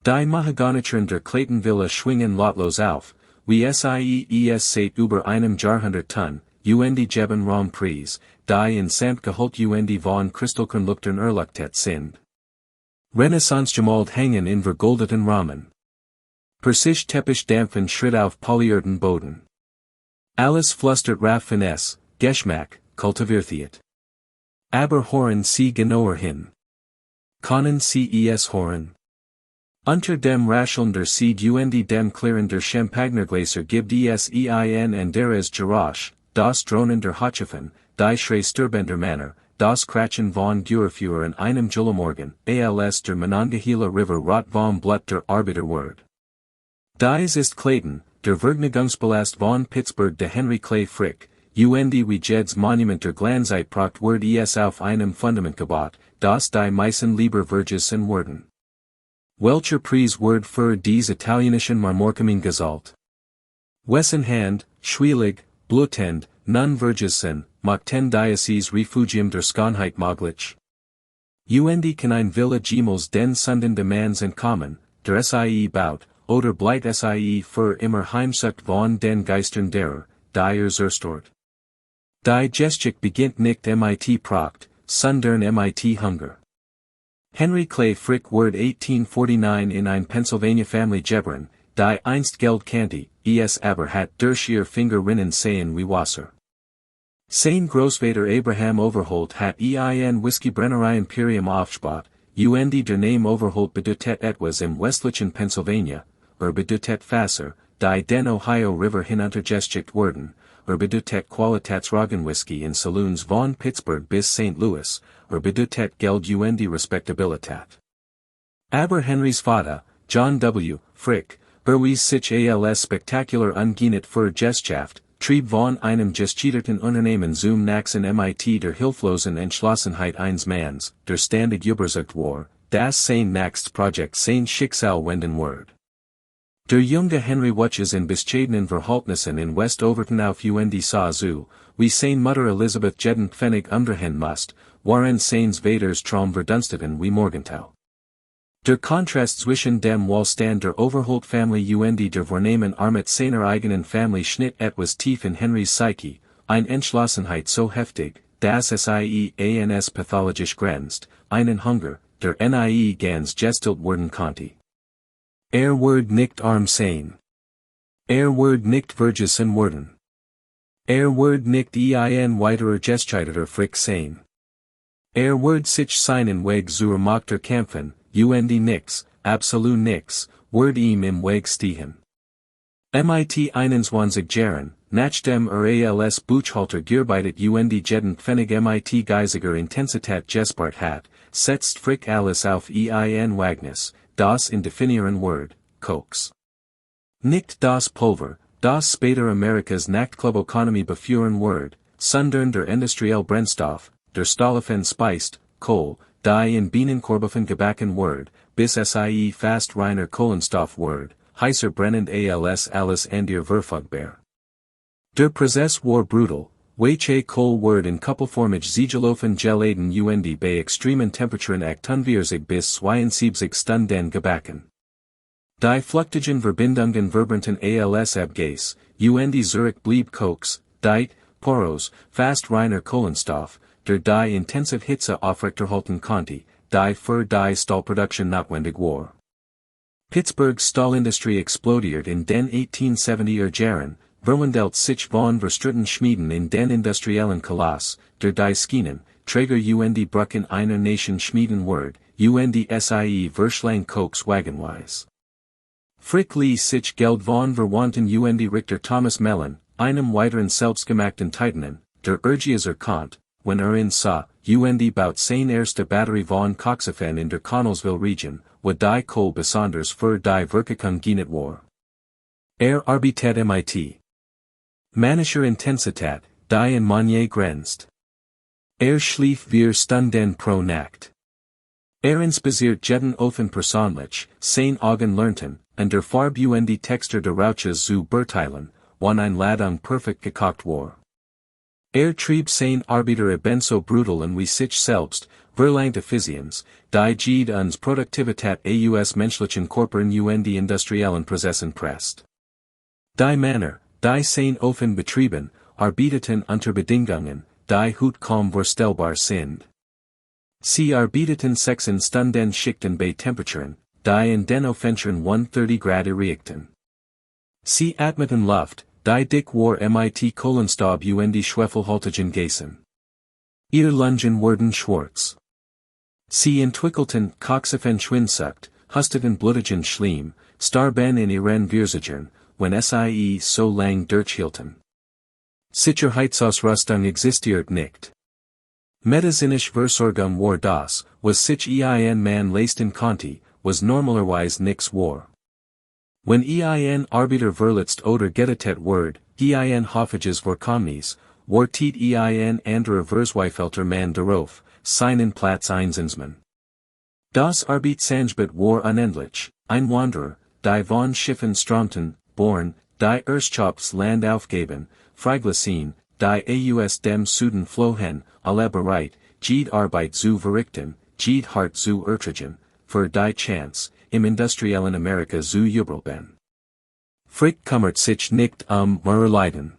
Die Mahagonichern der Clayton Villa schwingen lotlos auf, wie es seit über einem Jahrhundert tun, geben Raum preis, die in Samt geholt von Kristallkern Luchtern erleuchtet sind. Renaissance gemalt hängen in vergoldeten Rahmen. Per sich Teppich dampfen Schritt auf polierten Boden. Alles flüstert Raffinesse, Geschmack, kultiviert. Aber hören Sie genauer hin. Können Sie es hören? Unter dem Rascheln der Seed dem Klirren der Champagnergläser gibt es ein anderes Geräusch, das Drohnen der Hotchefen, die Schrei Stirbender Manner, das Kratchen von Durchfuhr in einem Jullemorgen, als der Monongahela River rot vom Blut der Arbeiterword. Dies ist Clayton, der Vergnügungsballast von Pittsburgh de Henry Clay Frick, wie Jeds Monument der Glanzeit Pracht Word es auf einem Fundament gebaut, das die meisten lieber Vergessene werden. Welcher Preis Word für dies italienischen Marmorkamin gezahlt? Wessen Hand, schwielig, blutend, nun Vergessene, macht dies Refugium der Schönheit möglich? Kann ein Villa Gemals den Sünden demands entkommen, der sie baut, oder bleibt sie für immer heimsucht von den Geistern derer, die zerstört. Die Geschichte beginnt nicht mit Pracht, sondern mit Hunger. Henry Clay Frick Word 1849 in ein Pennsylvania Family Gebern, die einst Geld kannte, es aber hat durch ihr Finger rinnen sehen wie Wasser. Sein Großvater Abraham Overholt hat ein Whiskybrennerei Imperium aufgebaut, der Name Overholt bedeutet etwas im westlichen Pennsylvania, bedeutet Fasser, die den Ohio River hinuntergeschicht wurden, bedeutet Qualitätsragen Whisky in Saloons von Pittsburgh bis St. Louis, bedeutet Geld Respectabilität. Aber Henrys Vater, John W. Frick, bewies sich als spektakulär ungeeignet für Gesellschaft, trieb von einem gescheiterten Unternehmen zum nächsten mit der hilflosen Entschlossenheit eines Manns, der ständig überzeugt war, dass sein nächstes Projekt sein Schicksal wenden wird. Der junge Henry wuchs in bescheidenen Verhältnissen in Westoverton auf sah zu, wie sein Mutter Elizabeth jeden Pfennig umdrehen musste, waren seines Vaters Traum verdunsteten wie Morgentau. Der Kontrast zwischen dem Wohlstand der Overholt Family der Vornehmen Armut seiner eigenen Family schnitt etwas tief in Henrys Psyche, eine Entschlossenheit so heftig, dass es ans pathologisch grenzt, einen Hunger, der ganz gestillt werden konnte. Wird nicht arm sein. Wird nicht vergessen werden. Wird nicht ein weiterer gescheiterter Frick sein. Wird sich seinen Weg zur Macht erkämpfen, nix, absolut nix, wird ihm im Weg stehen. Mit 21 Jahren, nachdem als Buchhalter gearbeitet jeden Pfennig mit geisiger Intensität gespart hat, setzt Frick alles auf ein Wagnis, das in definieren Word, Koks. Nicht das Pulver, das später Amerikas Nachtclub-Economy beführen Word, sondern der industriell Brennstoff, der Stahlofen speist, Kohl, die in Bienenkorbofen gebacken Word, bis sie fast reiner Kohlenstoff Word, heißer brennend als alles andere verfügbar. Der Prozess war brutal, welche Kohl Word in Kuppelformig Ziegelofen geladen bei extremen Temperaturen 48 bis 72 Stunden gebacken. Die flüchtigen Verbindungen verbrannten als Abgas, Zurich blieb Koks, diet, poros, fast reiner Kohlenstoff, der die intensive Hitze aufrechterhalten konnte, die für die Stahlproduktion notwendig war. Pittsburghs Stahlindustrie explodiert in den 1870er Jahren, verwandelt sich von verstritten Schmieden in den industriellen Koloss, der die Schienen, Träger Bruck in einer Nation Schmieden Word, sie verschlang Koks wagenweise. Frick ließ sich Geld von verwandten Richter Thomas Mellon, einem weiteren selbstgemachten Titanen, der Urgieser Kant, wenn in sah, baut sein erste Batterie von Koksophen in der Connellsville Region, wo die Kohl besonders für die Verkekung genet war. Arbeitet mit manischer Intensität, die in Monnier grenzt. Schlief 4 Stunden pro Nacht. Inspiziert jeden Ofen persönlich, sein Augen lernten, und der Farb Texter der Rauches zu beurteilen, wann ein Ladung perfekt gekocht war. Trieb sein Arbeiter ebenso brutal und wie sich selbst, verlangt Effizienz, die Gede uns Produktivität aus menschlichen Körpern und industriellen Prozessen presst. Die Männer, die sein offen betrieben, arbeiteten unter Bedingungen, die hut kaum vorstellbar sind. Sie arbeiteten 6 Stunden Schichten bei Temperaturen, die in den offensiven 130 Grad erreichten. Sie atmeten Luft, die dick war mit Kohlenstaub und Schwefelhaltigen Gasen. Ihr Lungen wurden schwarz. Sie entwickelten Coxaphen-Schwindsucht, husteten blutigen Schleim, starben in ihren Virzigen, wenn sie so lang durchhielten. Sicherheitsausrüstung existiert nicht. Medizinische Versorgung war das, was sich ein man leisten konnte, was normalerweise nix war. Wenn ein Arbeiter verletzt oder getötet wird, ein Hoffages Vorkommnis, war tit ein anderer Verzweifelter man darauf, seinen Platz einzunehmen. Das Arbeitsangebot war unendlich, ein Wanderer, die von Schiffen strömten, born, die Erschops Land aufgeben, Freiglassen, die aus dem Süden flohen, alle bereit, jede Arbeit zu verrichten, jede Hart zu ertragen, für die Chance, im industriellen Amerika zu jubeln. Frick kümmert sich nicht Leiden.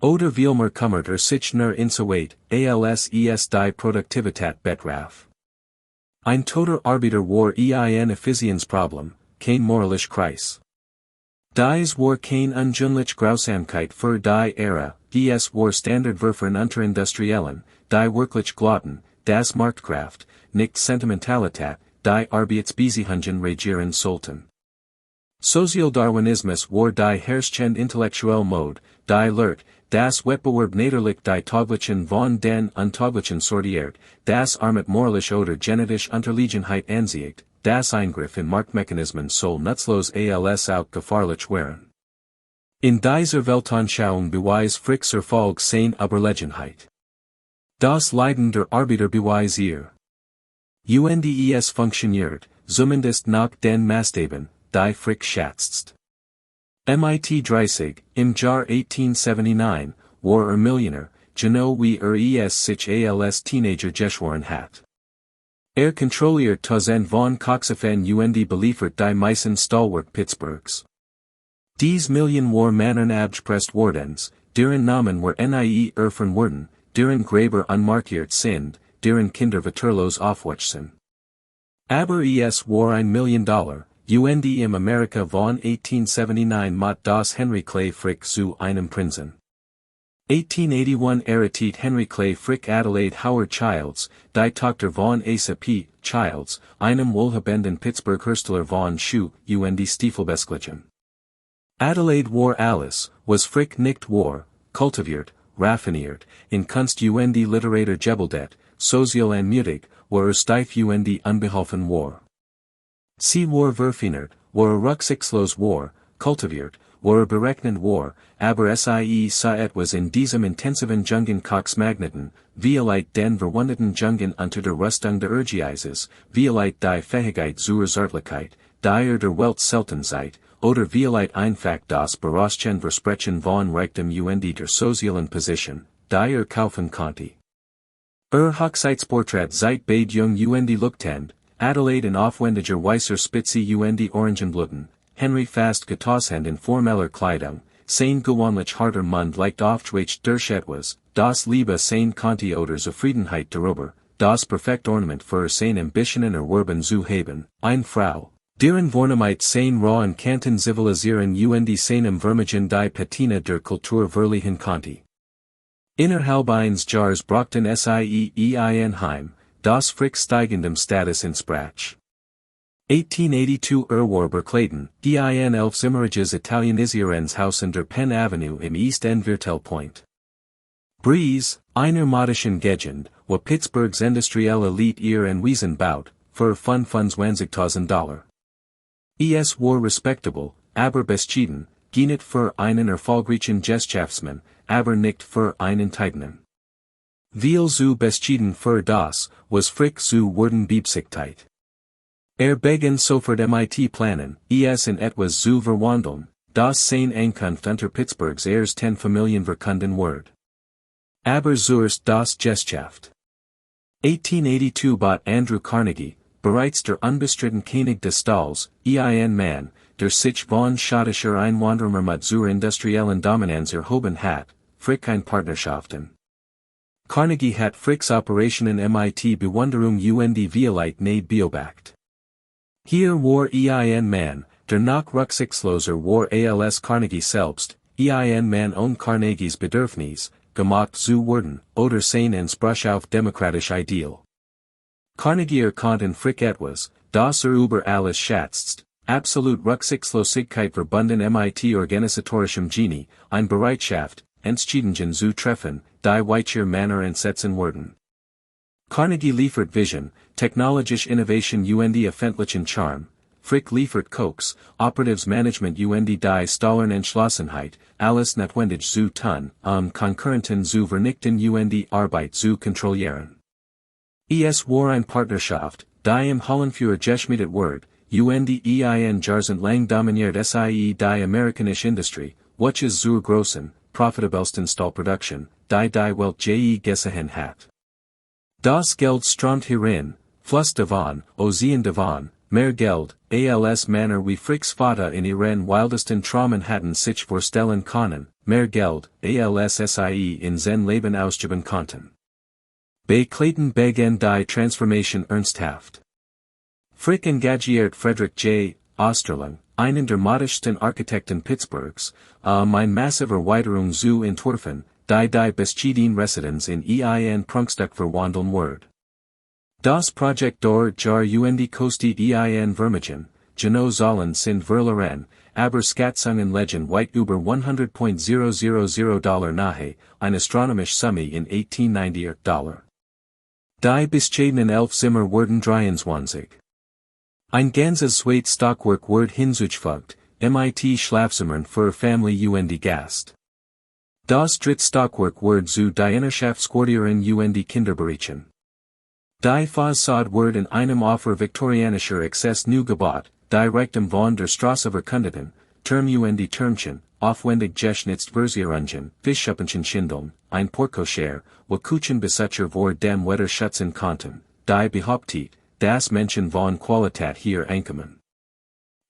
Oder vielmehr kümmert sich nur insoweit, als die Produktivität betraf. Ein toter Arbeiter war ein Effizienzproblem, kein moralisch Kreis. Dies war kein ungewöhnliche Grausamkeit für die Ära, es war Standardwerfen unter Industriellen, die wirklich glaubten, das Marktkraft, nicht Sentimentalität, die Arbeitsbeziehungen regieren sollten. Sozialdarwinismus war die herrschende intellektuelle Mode, die lehrt, das Wettbewerb niederlich die Taglichen von den Untaglichen sortiert, das Armut moralisch oder genetisch Unterlegenheit anzeigt, das Eingriff in Marktmechanismen soll nutzlos als auch gefahrlich werden. In dieser Weltanschauung beweist Fricks Erfolg seine Überlegenheit. Das Leiden der Arbeiter beweist ihr. Es funktioniert, zumindest nach den Maßstäben, die Frick schätzt. Mit 30, im Jahr 1879, war Millionär, genau wie sich als Teenager geschworen hat. Kontrolliert Tausend von Coxaphen und beliefert die meisten Stalwart Pittsburghs. Dies Million war Männern abgepresst wordens, deren Namen war nie erfahren worden, deren Gräber unmarkiert sind, deren Kinder vaterlos aufwachsen. Aber es war $1 Million, und im Amerika von 1879 mat das Henry Clay Frick zu einem Prinzen. 1881 erriet Henry Clay Frick Adelaide Howard Childs, die Tochter von Asa P. Childs, einem wohlhabenden Pittsburgh-Hersteller von Schuh, und Stiefelbesklichen. Adelaide war Alice, was Frick nicht war, kultiviert, raffiniert, in Kunst und Literatur gebildet, sozial mutig, war steif und unbeholfen war. Sie war verfinert, war rücksichtslos war, kultiviert, war berechnend war, aber sie sah etwas in diesem intensiven Jungen Cox-Magneten, vieleit den verwundeten Jungen unter der Rüstung der Urgeises, vieleit die Fähigkeit zur Zärtlichkeit, die der Welt selten seid, oder vieleit einfach das Berauschen Versprechen von Reichtum und der sozialen Position, die kaufen konnte. Hochzeitsportrait seit beid jung und Luchtend, Adelaide in aufwendiger weißer Spitze und Orangenblüten, Henry fast getoshend in formeller Kleidung, sein gewöhnlich harter Mund leicht aufgeschwächt durch etwas, das Liebe sein konnte oder Zufriedenheit darüber, das perfekt Ornament für sein Ambitionen erwerben zu haben, eine Frau, deren Vornehmheit sein rauen Kanten zivilisieren und seinem Vermögen die Patina der Kultur verliehen konnte. Innerhalb eines Jahres brachten sie heim, das Frick steigendem Status entsprach. 1882 war Clayton, ein elfzimmeriges Italienisierens in der Penn Avenue im East End Viertel Point. Breeze, einer modischen Gegend, wo Pittsburghs industrielle Elite ihr Anwesen baut, für $25,000. Es war respectable, aber bescheiden, nicht für einen erfolgreichen Geschäftsmann, aber nicht für einen Titnen. Viel zu bescheiden für das, was Frick zu werden Beabsichtigt. Begann sofort mit planen, es in etwas zu verwandeln, das sein Ankunft unter Pittsburghs ersten Familien verkunden wird. Aber zuerst das Geschäft. 1882 bought Andrew Carnegie, bereits der unbestritten König des Stalls, ein Mann, der sich von schottischer Einwanderer mit zur industriellen Dominanz erhoben hat, Frick ein Partnerschaften. Carnegie hat Fricks Operationen mit Bewunderung und Vielheit nicht beobachtet. Hier war ein Mann, der nach rücksichtsloser war als Carnegie selbst, ein Mann ohne Carnegies Bedürfnis, gemacht zu werden, oder sein Anspruch auf demokratisch Ideal. Carnegie erkannte in Frick etwas, das über alles schätzt, absolut Rücksichtslosigkeit verbunden mit organisatorischem Genie, ein Bereitschaft, Entscheidungen zu treffen, die weicher Männer entsetzen werden. Carnegie liefert Vision, technologische Innovation und öffentlichen Charme, Frick liefert Koks, Operatives Management und die Stallern Entschlossenheit, alles notwendig zu tun, Konkurrenten zu vernichten und Arbeit zu kontrollieren. Es war ein Partnerschaft, die im Hallenführer geschmiedet wird, und ein Jahrzehnte lang dominiert sie die amerikanische Industrie, welches zur großen, profitabelsten Stahlproduktion, die Welt je gesehen hat. Das Geld strömt hierin, Fluss davon, Ozean davon, mehr Geld, als Männer wie Fricks Vater in ihren wildesten Traumen hatten sich vorstellen können, mehr Geld, als sie in sein Leben ausgeben konnten. Bei Clayton begann die Transformation ernsthaft. Frick engagiert Frederick J. Osterling, einen der modischsten Architekten Pittsburghs, ein massive Erweiterung zu entwerfen, die bescheidene Residenz in ein Prunkstück verwandeln wird. Das Projekt dauert Jahr und kostet ein Vermögen, genau Zahlen sind verloren, aber Schatzungen legen weit über $100,000 nahe, eine astronomische Summe in 1890 $. Die bescheidenen 11 Zimmer werden 23. Ein ganzes zweit Stockwerk wird hinzugefügt, mit Schlafzimmern für Family und Gast. Das dritte Stockwerk wird zu die Innerschaftsquartieren und Kinderbereichen. Die Fassade wird in einem Offer viktorianischer Exzess neu gebaut, direktem von der Straße verkundeten, Turm und Türmchen, aufwendig geschnitzt Versierungen, Fischschuppenchen Schindeln, ein Portkocher, wo Küchenbesitzer vor dem Wetter schützen konnten, die behauptet, das Menschen von Qualität hier ankommen.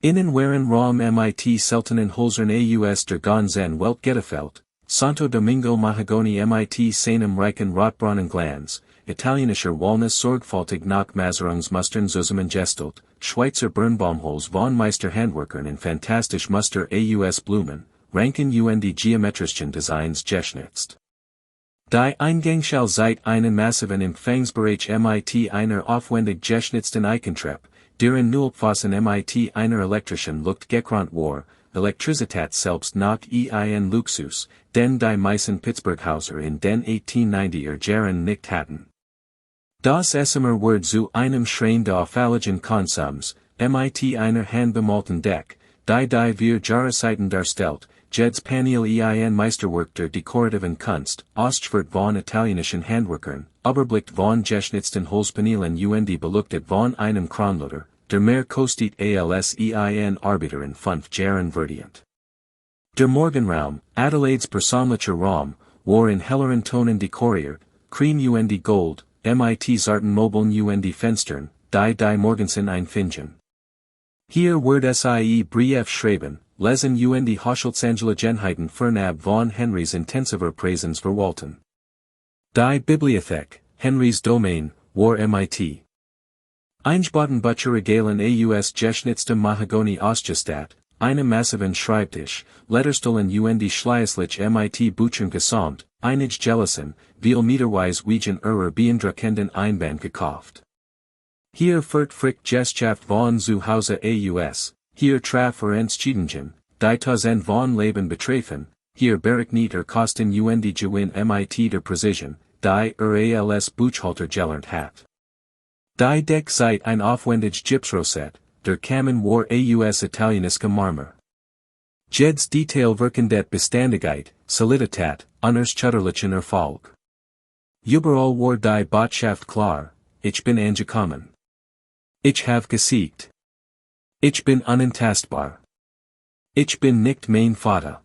Innen waren Raum mit seltenen Holzern aus der ganzen Welt geteilt, Santo Domingo Mahagoni mit seinem reichen rotbraunen Glanz, italienischer Walnuss sorgfältig nach Maserungsmustern zusammengestelt, Schweizer Birnbaumholz von Meisterhandwerkern in fantastisch Muster aus Blumen, Ranken und geometrischen Designs geschnitzt. Die Eingangshalle seit einen massiven Empfangsbereich mit einer aufwendig geschnitzten Eichentreppe, deren Nullpfosten mit einer elektrischen Luft gekrönt war, Elektrizität selbst nach ein Luxus, den die meisten Pittsburghauser in den 1890er Jahren nicht hatten. Das Esszimmer wird zu einem Schrein der auffälligen Konsums, mit einer handbemalten Deck, die wir Jahreszeiten darstellt, Jeds Panel ein Meisterwerk der dekorativen Kunst, Ostschwert von italienischen Handwerkern, Überblickt von geschnitzten Holzpaneelen und beleuchtet von einem Kronluder, der mehr kostet als ein Arbeiter in 5 Jahren verdient. Der Morgenraum, Adelaides persönlicher Raum, war in helleren Tonen dekoriert, Cream und Gold, mit zarten Möbeln und Fenstern, die Morgensen einfinden. Hier wird sie Brief schreiben, lesen und Hochschulsangelegenheiten fernab von Henrys intensiver Präsenz verwalten. Die Bibliothek, Henrys Domain, war mit. Eingebauten Bücherregalen aus geschnitztem Mahagoni ausgestattet, einem massiven Schreibtisch, Letterstollen und schließlich mit Büchern gesamt, einige Gelassen, vielmeterweise wegen beeindruckenden Einband gekauft. Hier wird Frick Geschaft von zu Hause aus, hier traf Entscheidungen, die Tausend von Leben betreffen, hier berechnet Kosten und Gewinn mit der Präzision, die als Buchhalter gelernt hat. Die Deck seit ein aufwendig Gipsrosett, der Kamin war aus italienischer Marmor. Jeds Detail wirkendet Beständigkeit, Solidität, unerschütterlichen Erfolg. Überall war die Botschaft klar, ich bin angekommen. Ich habe gesiegt. Ich bin unantastbar. Ich bin nicht mein Vater.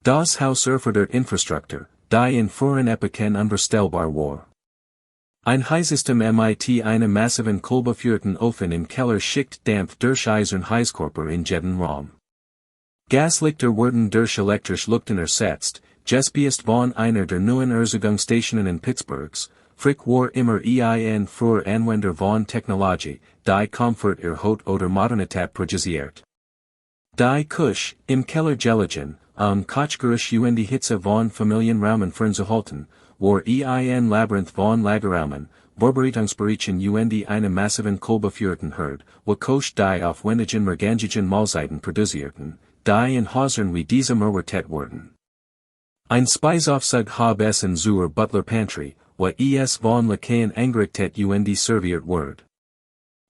Das Haus erfordert Infrastruktur, die in früheren Epochen unvorstellbar war. Ein Heizsystem mit einem massiven Kohleführten Ofen im Keller schickt Dampf durch Eisern Heizkörper in jeden Raum. Gaslichter wurden durch elektrisch Lüften ersetzt, gespielt von einer der neuen Erzeugungsstationen in Pittsburghs, frick war immer ein früher Anwender von Technologie, die Komfort erhöht oder Modernität produziert. Die Küche, im Keller gelegen, Kochgeruch die Hitze von Familienraumen fernzuhalten, war ein Labyrinth von Lagerraumen, Vorbereitungsbereichen die einem massiven Kohleführten Herd, wo Koch die aufwendigen Mergangigen Mahlzeiten produzierten, die in Häusern wie diesem erwartet wurden. Ein Speiseaufzug hab es in zur Butler Pantry, wo es von Lakaien eingerichtet serviert wird.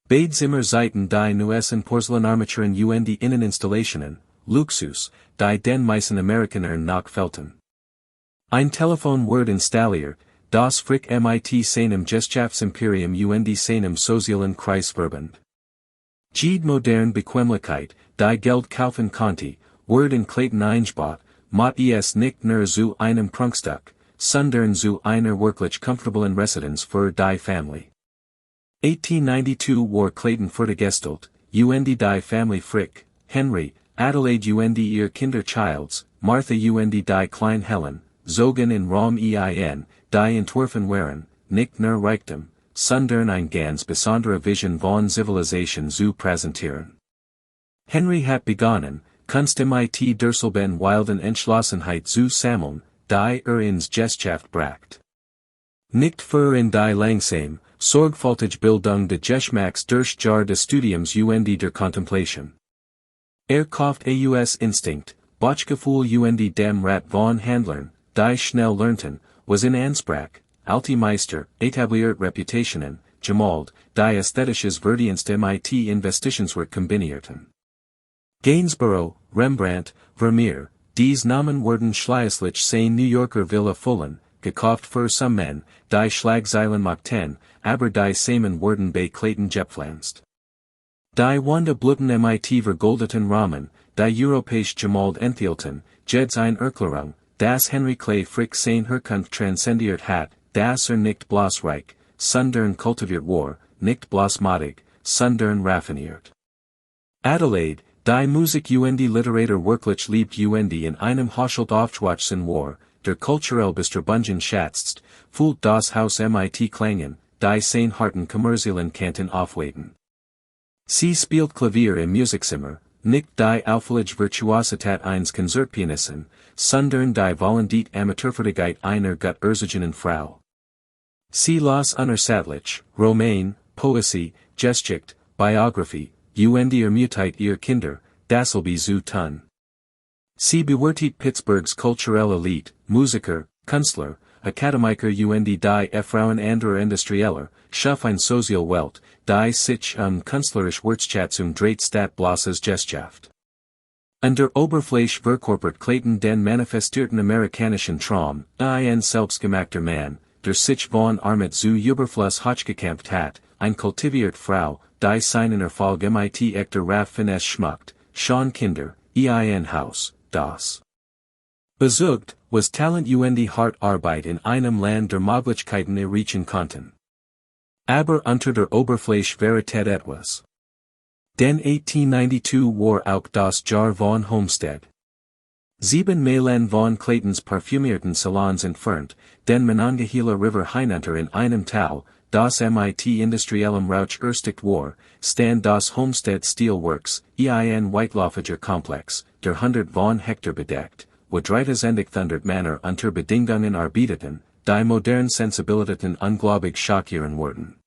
Beide Zimmerseiten die neuesten Porzellanarmaturen Inneninstallationen, Luxus, die den meisten Amerikanern nachfelten. Ein Telefon wird installiert, das frick mit seinem Gesellschaftsimperium seinem sozialen Kreisverbund. Jede modern Bequemlichkeit, die Geld kaufen konnte, wird in Clayton eingebaut, mot es nicht nur zu einem Prunkstück, sondern zu einer wirklich comfortablen Residenz für die Familie. 1892 war Clayton fertiggestellt, die Familie Frick, Henry, Adelaide ihr Kinderchilds, Martha die Klein Helen, Zogen in Rom die entworfen waren, nicht nur Reichtum, sondern ein ganz besondere Vision von Zivilisation zu präsentieren. Henry hat begonnen, Kunst mit derselben wilden Entschlossenheit zu sammeln, die ins Gesellschaft bracht. Nicht für in die langsame, sorgfältige Bildung des Geschmacks durch Jar des Studiums der Contemplation. Kauft aus Instinkt, Bauchgefühl dem Rat von Handlern, die schnell lernten, was in Ansprach, alte Meister, etabliert Reputationen, gemalt, die ästhetisches Verdienst mit Investitionswerk kombinierten. Gainsborough, Rembrandt, Vermeer, dies Namen wurden schließlich sein New Yorker Villa Fullen, gekauft für some men, die Schlagzeilen machten, aber die Samen wurden bei Clayton gepflanzt. Die Wanda Bluten mit vergoldeten Rahmen, die europäisch gemalt enthielten, jeds ein Erklärung, das Henry Clay Frick sein Herkunft transcendiert hat, das nicht bloß reich, sondern kultiviert war, nicht bloß modig, sondern raffiniert. Adelaide, die Musik Literatur wirklich liebt in einem Haushalt aufgewachsen war, der kulturell Bestrabungen schätzt, fühlt das Haus mit Klängen, die sein harten kommerziellen Kanten aufweiten. Sie spielt Klavier im Musikzimmer, nicht die auffällige Virtuosität eines Konzertpianisten, sondern die vollendiert Amateurfertigkeit einer gutterzogenen Frau. Sie las unersättlich, Roman, Poesie, Geschichte, Biographie, ermutigt ihr Kinder, dasselbe zu tun. Sie bewertet Pittsburghs kulturelle Elite, Musiker, Künstler, Akademiker die Frauen anderer Industrieller, schuf ein Sozialwelt, die sich künstlerisch Wertschätzung dreht statt bloßes Gesellschaft. An der Oberfläche verkörpert Clayton den manifestierten amerikanischen Traum, ein selbstgemachter Mann, der sich von Armut zu Überfluss hochgekämpft hat, ein kultiviert Frau, die seinen Erfolg mit echter Raffinesse schmückt, schon Kinder, ein Haus, das besucht, was Talent hart Arbeit in einem Land der Möglichkeiten erreichen konnten. Aber unter der Oberfläche Verität etwas. Den 1892 war auch das Jahr von Homestead. 7 Meilen von Claytons parfümierten Salons entfernt, den Monongahela River hinunter in einem Tal, das mit industriellem Rauch erstickt war, stand das Homestead Steelworks, ein weitläufiger Komplex, der 100 von Hektar bedeckt, wo 300 Männer unter Bedingungen arbeiteten, die modern Sensibilitäten unglaublich schockieren wurden.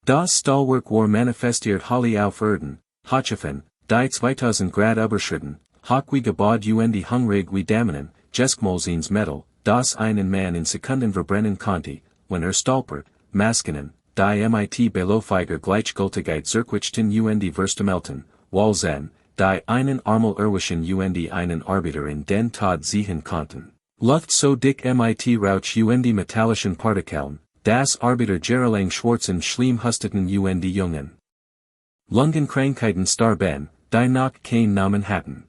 Das Stahlwerk war manifestiert Halle auf Erden, Hochöfen, die 2000 Grad überschritten, hoch wie Gebäude die hungrig wie Damen, Geskmolzins Metal, das einen Mann in Sekunden verbrennen konnte, wenn stolpert, Maskinen, die mit Belofeiger Gleichgültigkeit zurückwichten verstumelten, Walzen, die einen Armel erwischen einen Arbeiter in den Tod sehen konnten. Luft so dick mit Rauch die metallischen Partikeln, das Arbeiter jahrelang schwarzen Schleim husteten die Jungen. Lungenkrankheiten starben, die noch kein Namen hatten.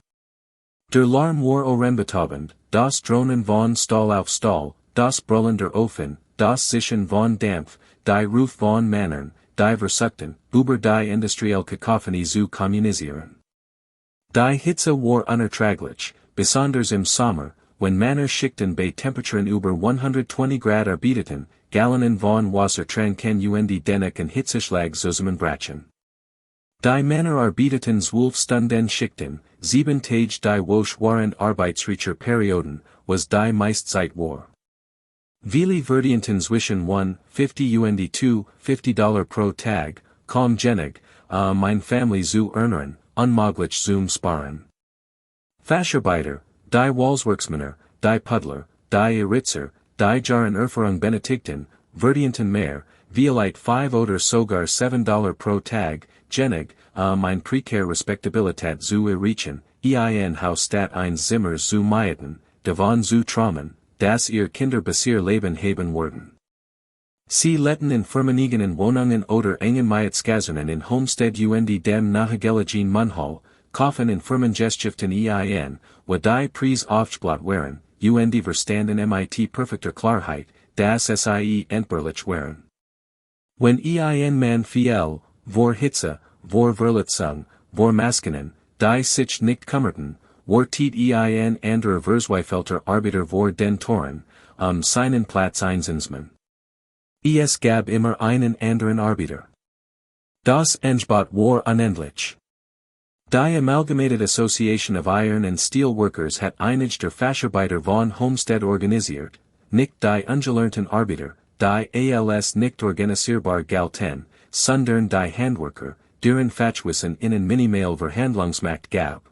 Der Lärm war ohrenbetäubend, das Drohnen von Stahl auf Stahl, das Brüllen der Ofen, das Zischen von Dampf, die Ruf von Männern, die Versuchten, über die Industrielle Kakophony zu kommunisieren. Die Hitze war unerträglich, besonders im Sommer, wenn Männer Schichten bei Temperaturen über 120 Grad arbeiteten, Gallenen von Wasser tranken und den Hitzeschlag zusammenbrachen. Die Männer arbeiteten 12 Stunden Schichten, 7 Tage die Woche während Arbeitsreicher Perioden, was die Meistzeit war. Viele verdienten zwischen 1,50 und $2,50 pro Tag, kaum genig, mein Family zu ernähren, unmöglich zum Sparen. Facharbeiter, die Walswerksmänner, die Puddler, die Eritzer, die Jahrenerfahrung benötigten, verdienten mehr, vielleicht 5 oder sogar $7 pro Tag, genig, ein prekär Respektabilität zu erreichen, ein Haus statt eines Zimmers zu mieten, davon zu träumen, dass ihr Kinder besser Leben haben werden. Sie letten in vermögenden Wohnungen oder engen Mietskasernen in Homestead und dem nahegelegenen Munhall, kaufen in Firmengestiften wo die Preis aufgeblatt waren, und verstanden mit perfekter Klarheit, dass sie entbehrlich waren. Wenn man viel, vor Hitze, vor Verletzung, vor Maskinen, die sich nicht kümmerten, war tiet andere Verzweifelter Arbeiter vor den Toren, seinen Platz einsensmen. Es gab immer einen anderen Arbeiter. Das Angebot war unendlich. Die Amalgamated Association of Iron and Steel Workers hat einige der Facharbeiter von Homestead organisiert, nicht die ungelernten Arbeiter, die als nicht organisierbar galten, sondern die Handwerker, deren Fachwissen ihnen minimal Verhandlungsmacht gab.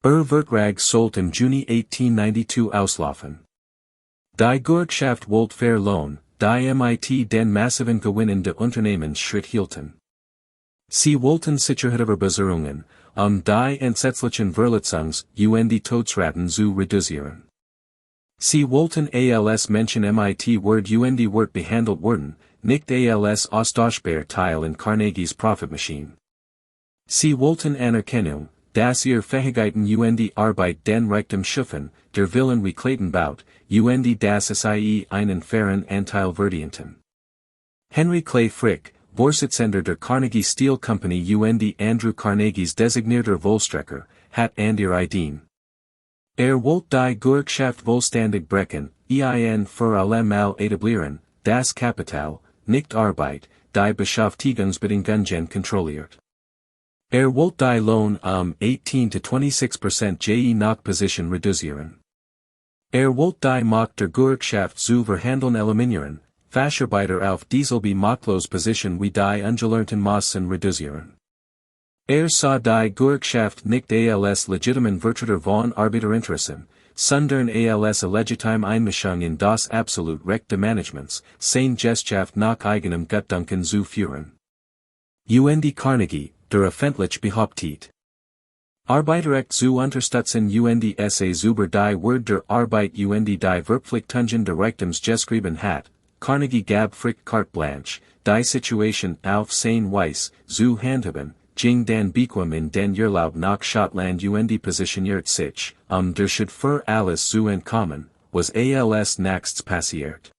Vertrag sollte im Juni 1892 auslaufen. Die Gewerkschaft wollte fair Lohn, die mit den massiven Gewinnen der Unternehmen Schritt hielten. Sie wollten Sicherheitsverbesserungen, die entsetzlichen Verletzungs- und Todesraten zu reduzieren. Sie wollten als Menschen mit Wort und Wort behandelt werden, nicht als austauschbar Teil in Carnegies Profitmaschine. Sie wollten Anerkennung, dass ihr Fähigkeiten und Arbeit den Reichtum schaffen, der Willen wie Clayton baut, und dass sie einen fairen Anteil verdienten. Henry Clay Frick, Vorsitzender der Carnegie Steel Company und Andrew Carnegies designierter Vollstrecker, hat ihr Ideen. Wollte die Gewerkschaft vollständig brechen, für allemal etablieren, das Kapital, nicht Arbeit, die Beschäftigungsbedingungen kontrolliert. Wollte die Lohn 18 to 26% je nach Position reduzieren. Wollte die Macht der Gewerkschaft zu verhandeln eliminieren, Facharbeiter auf dieselbe machtlos Position wie die ungelernten Massen reduzieren. Sah die Gewerkschaft nicht als legitimen Vertreter von Arbeiterinteressen, sondern als legitime Einmischung in das absolut Recht des Managements, seine Gesellschaft nach eigenem Gutdünken zu führen. Und Carnegie, der öffentlich behauptet. Arbeiterrecht zu unterstützen und es über die Word der Arbeit und die Verpflichtungen der Reichtums geschrieben hat, Carnegie gab Frick carte blanche, die Situation auf sein Weise zu handhaben, ging dann bequem in den Urlaub nach Schottland und positioniert sich, der Schritt für alles zu entkommen, was als nächstes passiert.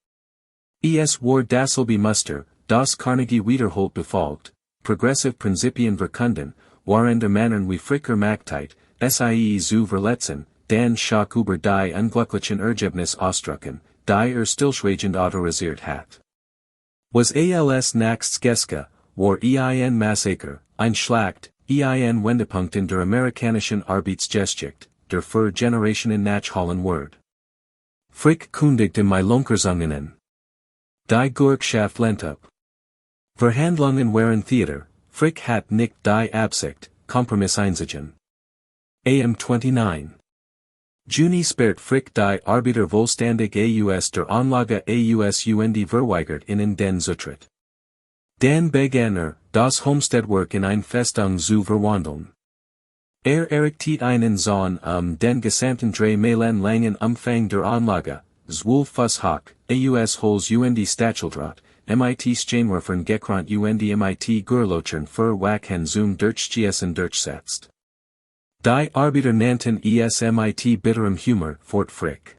Es war dasselbe Muster, das Carnegie wiederholt befolgt, progressive Prinzipien verkünden, waren der Männern wie Fricker Machtheit, sie zu verletzen, den Schock über die unglücklichen Ergebnis ausdrücken, die stillschweigend autorisiert hat. Was als nächstes Geske, war ein Massaker, ein Schlacht, ein Wendepunkt in der amerikanischen Arbeitsgeschichte, der für Generationen nachhallen wird. Frick kündigte Lohnkursungen. Die Gewerkschaft lehnt ab. Verhandlungen waren Theater, Frick hat nicht die Absicht, Kompromiss einzugehen. Am 29. Juni sperrt Frick die Arbeiter vollständig aus der Anlage aus und verweigert ihnen den Zutritt. Dann begann das Homesteadwerk in ein Festung zu verwandeln. Errichtet einen Sohn den gesamten 3 Meilen langen Umfang der Anlage, 12 Fuß hoch, aus Holz und Stacheldraht, mit Steinwerfern gekrönt und mit Gürlochern für Wachen zum Durchschießen durchsetzt. Die Arbeiter nannten es mit bitterem Humor Fort Frick.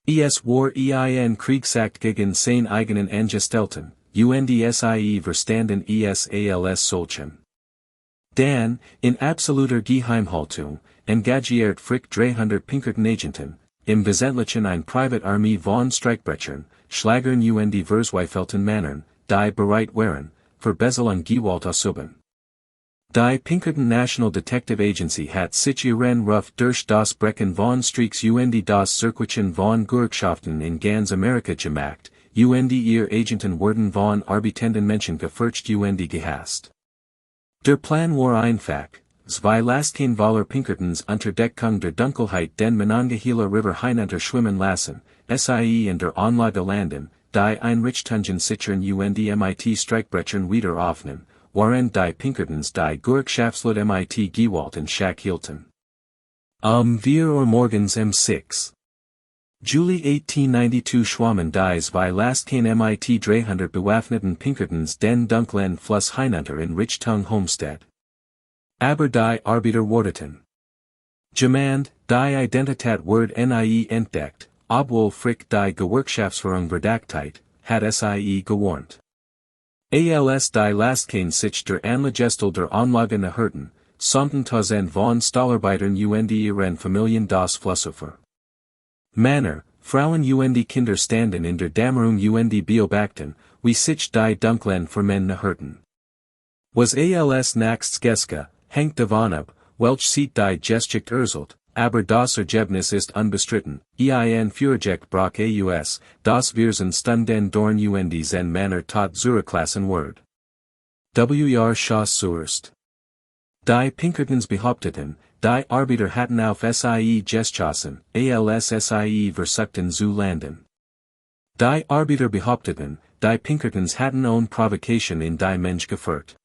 Es war ein Kriegsakt gegen sein eigenen Angestellten, UNDSIE verstanden ESALS Solchen. Dan, in absoluter Geheimhaltung, engagiert Frick 300 Pinkerton Agenten, im Wesentlichen ein Privatarmee von Streikbrechern, Schlagern Versweifelten Männern, die bereit wären, für Bezel Gewalt ausüben. Die Pinkerton National Detective Agency hat sich ihren Ruf durch das Brechen von Streaks das Zerquitchen von Gewerkschaften in ganz Amerika gemacht, ihr Agenten wurden von arbeitenden Menschen gefürcht gehasst. Der Plan war einfach, zwei Lastkein Waller Pinkertons unter Deckung der Dunkelheit den Monongahela River hinunter schwimmen lassen, sie in der Anlage landen, die Einrichtungen sichern mit Streikbrechern wieder öffnen, waren die Pinkertons die Gewerkschaftslut mit Gewalt in Schach hielten. 4 Uhr morgens 6. Juli 1892 schwammen die zwei Lastkein mit 300 bewaffneten Pinkertons den Dunklen Fluss hinunter in Richtung Homestead. Aber die Arbeiter wurdeten Gemand, die Identität word nie entdeckt, obwohl Frick die Gewerkschaftsführung verdacktheit, hat sie gewarnt. Als die Lastkein sich der Anlagestel der Anlagen erhörten, sondern tausend von Stahlarbeitern ihren Familien das Flussufer. Männer, Frauen Kinder standen in der Dämmerung beobachten, wie sich die Dunklen Vermenne hörten. Was als nachts Geske, hängt davon ab, welch sieht die Geschichte erzählt, aber das Ergebnis ist unbestritten, Führerjekt brach das Wirsen stunden dorn zen Männer tot Zurücklassen word. Jahr zuerst. Die Pinkertons behaupteten, die Arbeiter hatten auf sie geschossen, als sie versuchten zu landen. Die Arbeiter behaupteten, die Pinkertons hatten ohne Provokation in die Mensch geführt.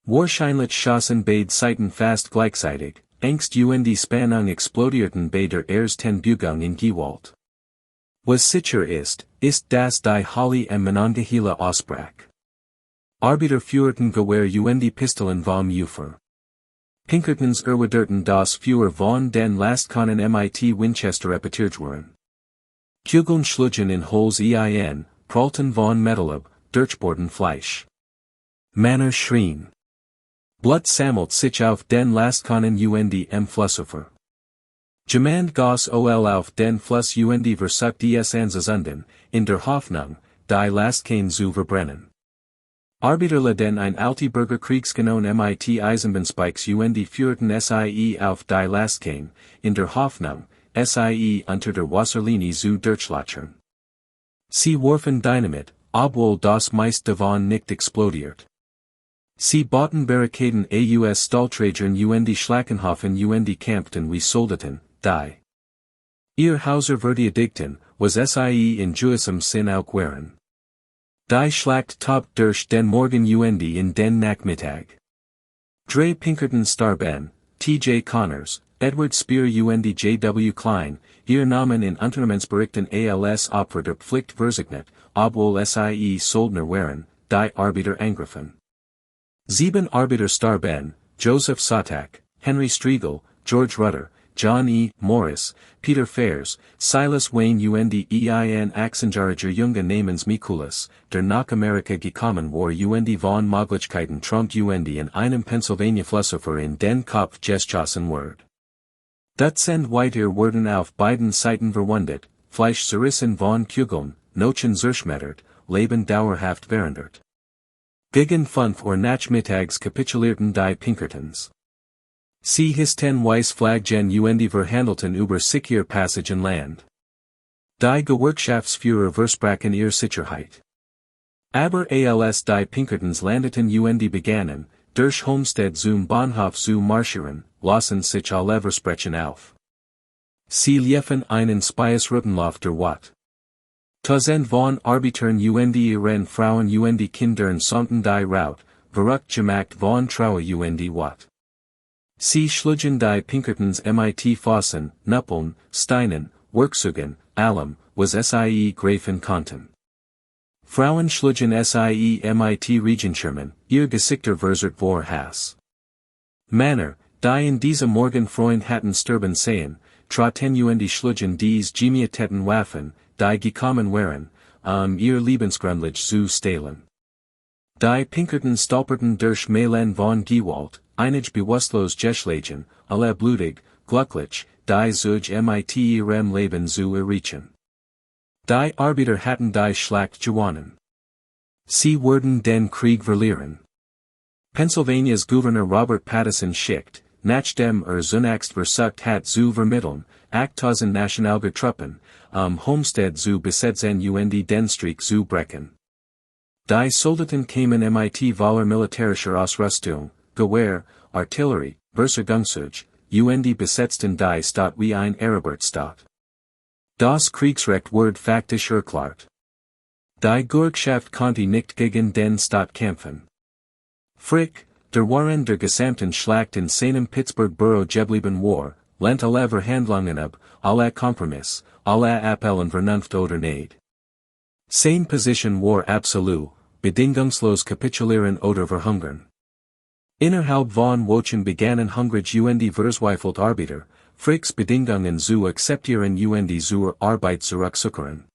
Wahrscheinlich schossen beide Seiten fast gleichzeitig, Angst Spannung explodierten bei der ersten Bügung in Gewalt. Was sicher ist, dass die Halle am Monongahela ausbrach. Arbeiter führten Gewehr Pistolen vom Ufer. Pinkertons erwiderten das Feuer von den Lastkonnen mit Winchester repetiert wurden. Kugeln schlugen in Holes prallten von Metall ab, durchbohrten Fleisch. Männer schrien. Blut sammelt sich auf den Lastkonnen Flussufer. Gemand goss auf den Fluss versucht anzusunden, in der Hoffnung, die Lastkein zu verbrennen. Arbeiter leden ein Alti-Bürger Kriegsgenon mit Eisenbahnspikes führten sie auf die Lastkein, in der Hoffnung, sie unter der Wasserlinie zu durchlöchern. Sie warfen Dynamit, obwohl das meist davon nicht explodiert. Sie bauten Barrikaden aus Stahlträgern Schlackenhofen kämpften wie Soldaten, die ihr Hauser verteidigten, was sie in Juisem Sinn auch waren. Die Schlacht tobt durch den Morgen in den Nachmittag. Drei Pinkerton starben, T.J. Connors, Edward Spear J.W. Klein, ihr Namen in Unternehmensberichten als Opfer der Pflicht verzeichnet, obwohl sie Soldner waren, die Arbeiter angriffen. 7 Arbeiter starben, Joseph Sotak, Henry Striegel, George Rutter, John E. Morris, Peter Fairs, Silas Wayne Axenjariger Junge namens Mikulas, der nach Amerika gekommen war von Möglichkeiten trumpt in einem Pennsylvania Flussufer in den Kopf geschossen word. Dutzend weiter wurden auf beiden Seiten verwundet, Fleisch zerrissen von Kugeln, Knochen zerschmettert, Leben dauerhaft verändert. Gegen 5 Uhr nachmittags kapitulierten die Pinkertons. Sie hissten Weiss Flaggen verhandelten über sichere Passage in Land. Die Gewerkschaftsführer versprachen ihre Sicherheit. Aber als die Pinkertons landeten begannen, durch Homestead zum Bahnhof zu marschieren, lassen sich alle Versprechen auf. Sie liefen einen Speisrutenlauf der Watt. Tausend von Arbeitern ihren Frauen Kindern sollten die Raut, verrückt gemacht von Traue Watt. Sie schlugen die Pinkertons mit Fossen, Nuppeln, Steinen, Werkzeugen, allem, was sie greifen konnten. Frauen schlugen sie mit Regenschirmen, ihr Gesichter verzerrt vor Hass. Männer, die in diesem Morgen Freund hatten sterben sehen, traten schlugen dies gemieteten Waffen, die gekommen waren, ihr Lebensgrundlage zu stehlen. Die Pinkerton stolperten durch Mailen von Gewalt, einige bewusstlos Geschlagen, alle blutig, glücklich, die sich mit ihrem Leben zu erreichen. Die Arbeiter hatten die Schlacht gewonnen. Sie wurden den Krieg verlieren. Pennsylvania's Gouverneur Robert Patteson schickt, nachdem zunächst versucht hat zu vermitteln, 8000 Nationalgetruppen, Homestead zu besetzen und den Streik zu brechen. Die Soldaten kamen mit voller militärischer Ausrüstung, Gewehr, Artillerie, Versorgungszug, und besetzten die Stadt wie ein Erobertstadt. Das Kriegsrecht wurde faktisch erklärt. Die Bürgerschaft konnte nicht gegen den Staat kämpfen. Frick, der Waren der gesamten Schlacht in seinem Pittsburgh Borough geblieben war, lehnt alle Verhandlungen ab, alle Kompromiss, alle Appellen Vernunft oder Neid. Seine Position war absolut, bedingungslos kapitulieren oder verhungern. Innerhalb von Wochen begannen hungrige und verzweifelt Arbeiter, Fricks Bedingungen zu akzeptieren und zur Arbeit zurückzukehren.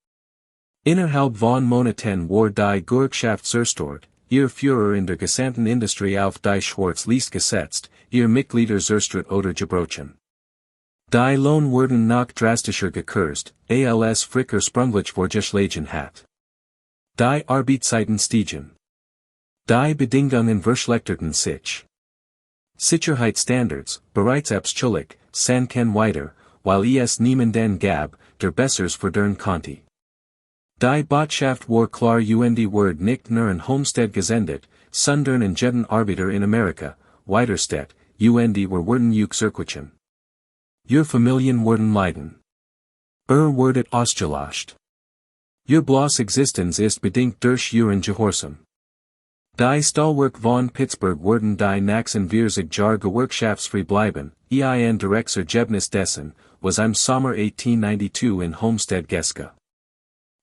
Innerhalb von Monaten war die Bürgerschaft zerstört, ihr Führer in der gesamten Industrie auf die Schwarzliste gesetzt, ihr Mitglieder zerstört oder gebrochen. Die Lohn wurden noch drastischer gekürzt, als Frick sprunglich vorgeschlagen hat. Die Arbeitszeiten stiegen. Die Bedingungen verschlechterten sich. Sicherheitsstandards, bereits abschuldig, sanken weiter, weil es niemanden gab, der Besseres fördern konnte. Die Botschaft war klar und wurde nicht nur in Homestead gesendet, sondern in jeden Arbeiter in Amerika, Weiterstadt, und wurden zurückgezogen. Ihr Familien wurden leiden. Wurdet ausgelöscht. Ihr bloß Existenz ist bedingt durch ihren Gehorsam. Die Stahlwerk von Pittsburgh wurden die nächsten 40 Jahre gewerkschaftsfrei bleiben, ein direktes Ergebnis dessen, was im Sommer 1892 in Homestead geschah.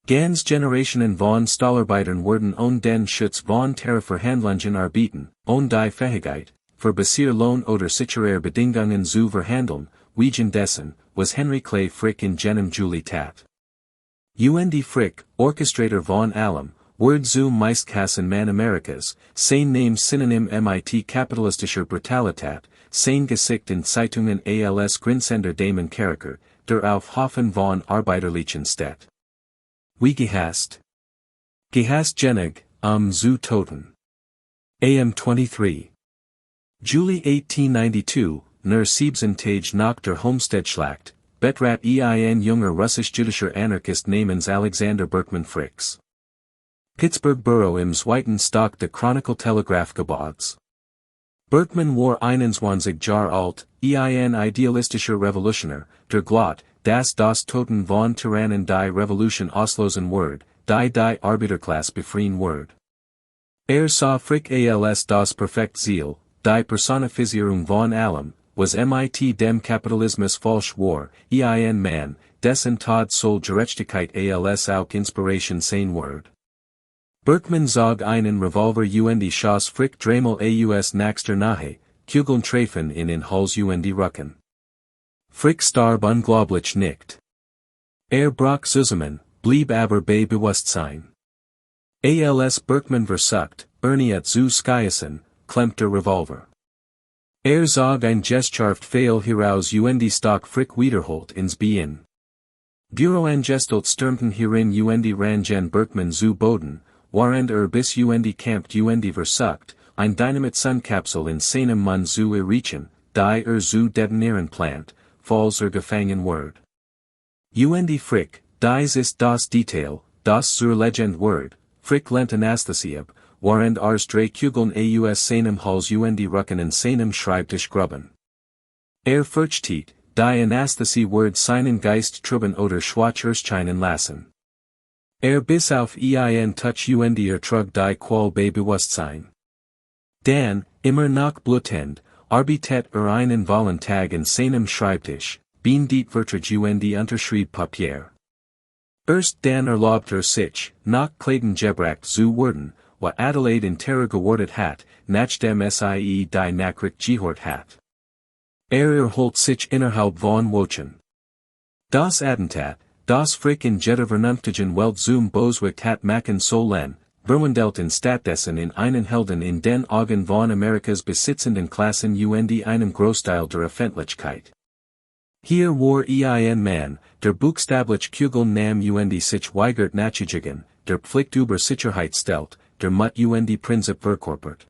Ganz Generationen von Stahlarbeitern wurden den Schutz von Tarifverhandlungen erbieten, die Fähigkeit, für bessere Lohn oder sichere Bedingungen zu verhandeln, wegen dessen, was Henry Clay Frick in jenem Juli tat. Und Frick, Orchestrator von allem, wurde zum Meistkassen Amerikas, sein Name Synonym mit kapitalistischer Brutalität, sein Gesicht in Zeitungen als Grinsender Damon Charakter, der auf Hoffen von Arbeiterlichen steht. Wie gehasst? Gehasst genig, zu Toten. AM 23. Juli 1892, nur 7 Tage nach der Homestead-Schlacht, betrat ein junger russisch-jüdischer Anarchist namens Alexander Berkman Fricks Pittsburgh Borough im zweiten Stock der Chronicle Telegraph Gebots. Berkman war 21 Jahre alt, ein idealistischer Revolutionär, der Glot, das Toten von Tyrannen die Revolution auslosen wird, die Arbeiterklasse befreien wird. Sah Frick als das perfekt Ziel, die Personifizierung von allem, was mit dem Kapitalismus falsch war, ein Mann, dessen Tod soll Gerechtigkeit als auch Inspiration sein wird. Berkman zog einen Revolver und schoss Frick dreimal aus nächster Nahe, Kugeln treffen in Hals und Rücken. Frick starb unglaublich nicht. Brach zusammen, blieb aber bei Bewusstsein. Als Berkman versucht, Ernie zu schießen, klemmt der Revolver. Zog ein Geschäft fail heraus und Stock Frick wiederholt ins Bein. Büroangestellt stürmten hierin und rangen Berkman zu Boden, während bis und kämpft und versucht, ein Dynamit-Sunkapsel in seinem Mann zu erreichen, die zu detonieren plant, falls gefangen wird. Und Frick, dies ist das Detail, das zur Legend wird, Frick lent Anästhesie ab, während drei Kugeln aus seinem Hals und Rücken in seinem Schreibtisch gruben. Fürchtet, die Anästhesie wird seinen Geist trüben oder schwach erscheinen lassen. Bis auf ein Touch und trug die Qual bei Bewusstsein. Dann, immer noch blutend, arbeitet einen vollen Tag in seinem Schreibtisch, bindet Vertrag und unterschrieb Papier. Erst dann erlaubt sich, nach Clayton gebracht zu werden, wa Adelaide in Terror gewordet hat, nachdem sie die Nachricht gehört hat. Erholt sich innerhalb von Wochen. Das Attentat, Das Frick in jeder vernünftigen Welt zum Boswicht hat machen sollen, verwandelt in Stattdessen in einen Helden in den Augen von Amerikas besitzenden Klassen und einem Großteil der Öffentlichkeit. Hier war ein Mann, der buchstäblich Kugeln nahm und sich weigert nachzujagen, der Pflicht über Sicherheit stellt, der Mut und Prinzip verkörpert.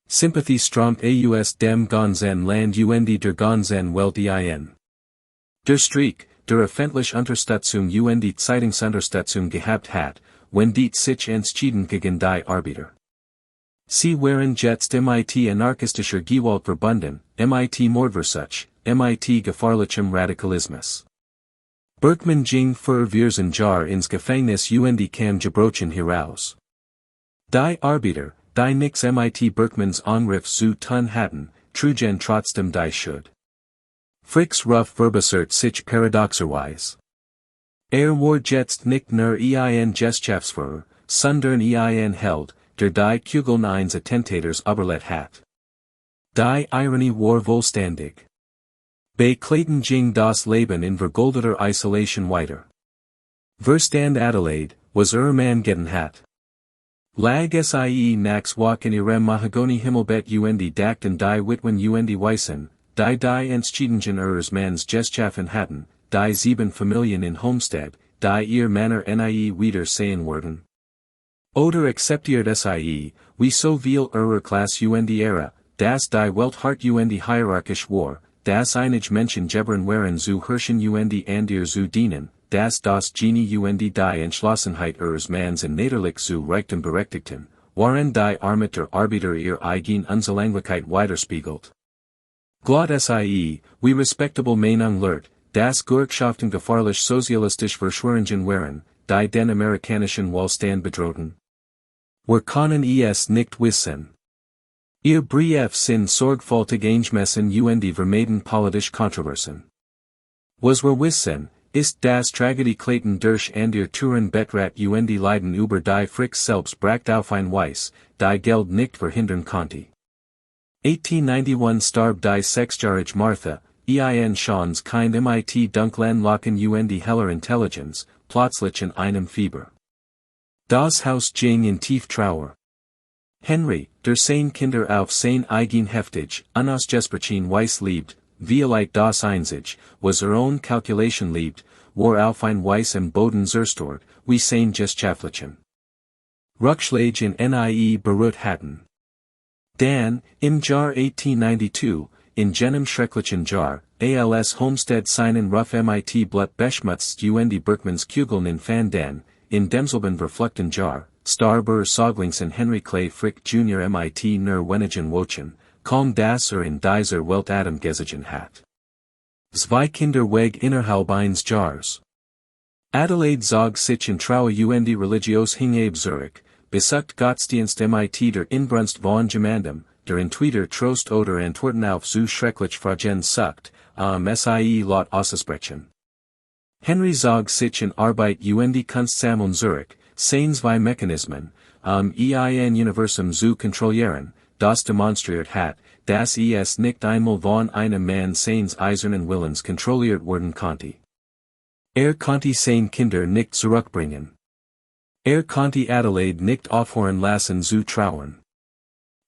Sympathie strömt aus dem ganzen Land und der ganzen Welt ein. Der Streik, der öffentliche Unterstützung und die Zeitungsunterstützung gehabt hat, wenn die sich entschieden gegen die Arbeiter. Sie waren jetzt mit anarchistischer Gewalt verbunden, mit Mordversuch, mit gefahrlichem Radikalismus. Bergmann ging für 14 Jahre ins Gefängnis und kam gebrochen heraus. Die Arbeiter, die nix mit Bergmanns Angriff zu tun hatten, trugen trotzdem die Schuld. Fricks Ruff verbessert sich paradoxerweise. War jetzt nicht nur ein Geschäftsführer, sondern ein Held, der die Kugeln eines Attentators überlebt hat. Die Ironie war vollständig. Bei Clayton ging das Leben in vergoldeter Isolation weiter. Verstand Adelaide, was man geten hat. Lag sie nax walk in ihrem Mahagoni Himmelbett und dachten die Witwen und Weissen, die entschiedenen mans Geschaffen hatten, die 7 Familien in Homestead, die ihr Männer wieder sehen würden. Oder akzeptiert sie, wie so viel Klasse und Ära, dass die Welt hart und hierarchisch war, dass einige Menschen gebern waren zu herrschen und ihr zu dienen, dass das Genie und die Entschlossenheit mans in Niederlich zu Reichtum berechtigten, waren die Armut der Arbeiter ihr eigen Unzulänglichkeit widerspiegelt. Glaubt sie, wie respectable Meinung lehrt, dass Gewerkschaften gefahrlich sozialistisch verschwörungen waren, die den amerikanischen Wohlstand bedrohten. Wir können es nicht wissen. Ihr Brief sind sorgfältig eingemessen und vermeiden politisch Kontroversen. Was wir wissen, ist das Tragödie Clayton durch and ihr Touren Betrat und Leiden über die Fricks selbst bracht auf ein Weiss, die Geld nicht verhindern konnte. 1891 starb die sechsjährige Martha, ein Schons Kind mit Dunklen Locken und heller Intelligenz, plötzlich in einem Fieber. Das Haus ging in tief Trauer. Henry, der seine Kinder auf sein eigen heftig, unausgesprochen Weiss liebt, wie das einzig, was own Calculation liebt, war auf ein Weiss im Boden zerstört, wie sein Geschafflichen. Rückschläge in nie beruht hatten. Dan, im Jahr 1892, in jenem schrecklichen Jahr, als Homestead seinen Ruff mit Blut beschmutzt und Bergmanns Kugeln in Fanden, in demselben verfluchten Jahr, Starber Soglingsen Henry Clay Frick Jr. mit nur wenigen Wochen, kaum das in dieser Welt Adam gesehen hat. Zwei Kinder weg innerhalb eines Jahres. Adelaide zog sich in Traue und religios hingab Zurich, besucht Gottesdienst mit der Inbrunst von Gemandem, der Entweder Trost oder Antworten auf zu schrecklich Fragen sucht, sie lot auszusprechen. Henry zog sich in Arbeit und Kunstsammlung Zurich, seien zwei Mechanismen, ein Universum zu kontrollieren, das demonstriert hat, dass es nicht einmal von einem Mann seines eisernen Willens kontrolliert werden konnte. Konnte seine Kinder nicht zurückbringen. Konnte Adelaide nicht aufhören lassen zu trauern.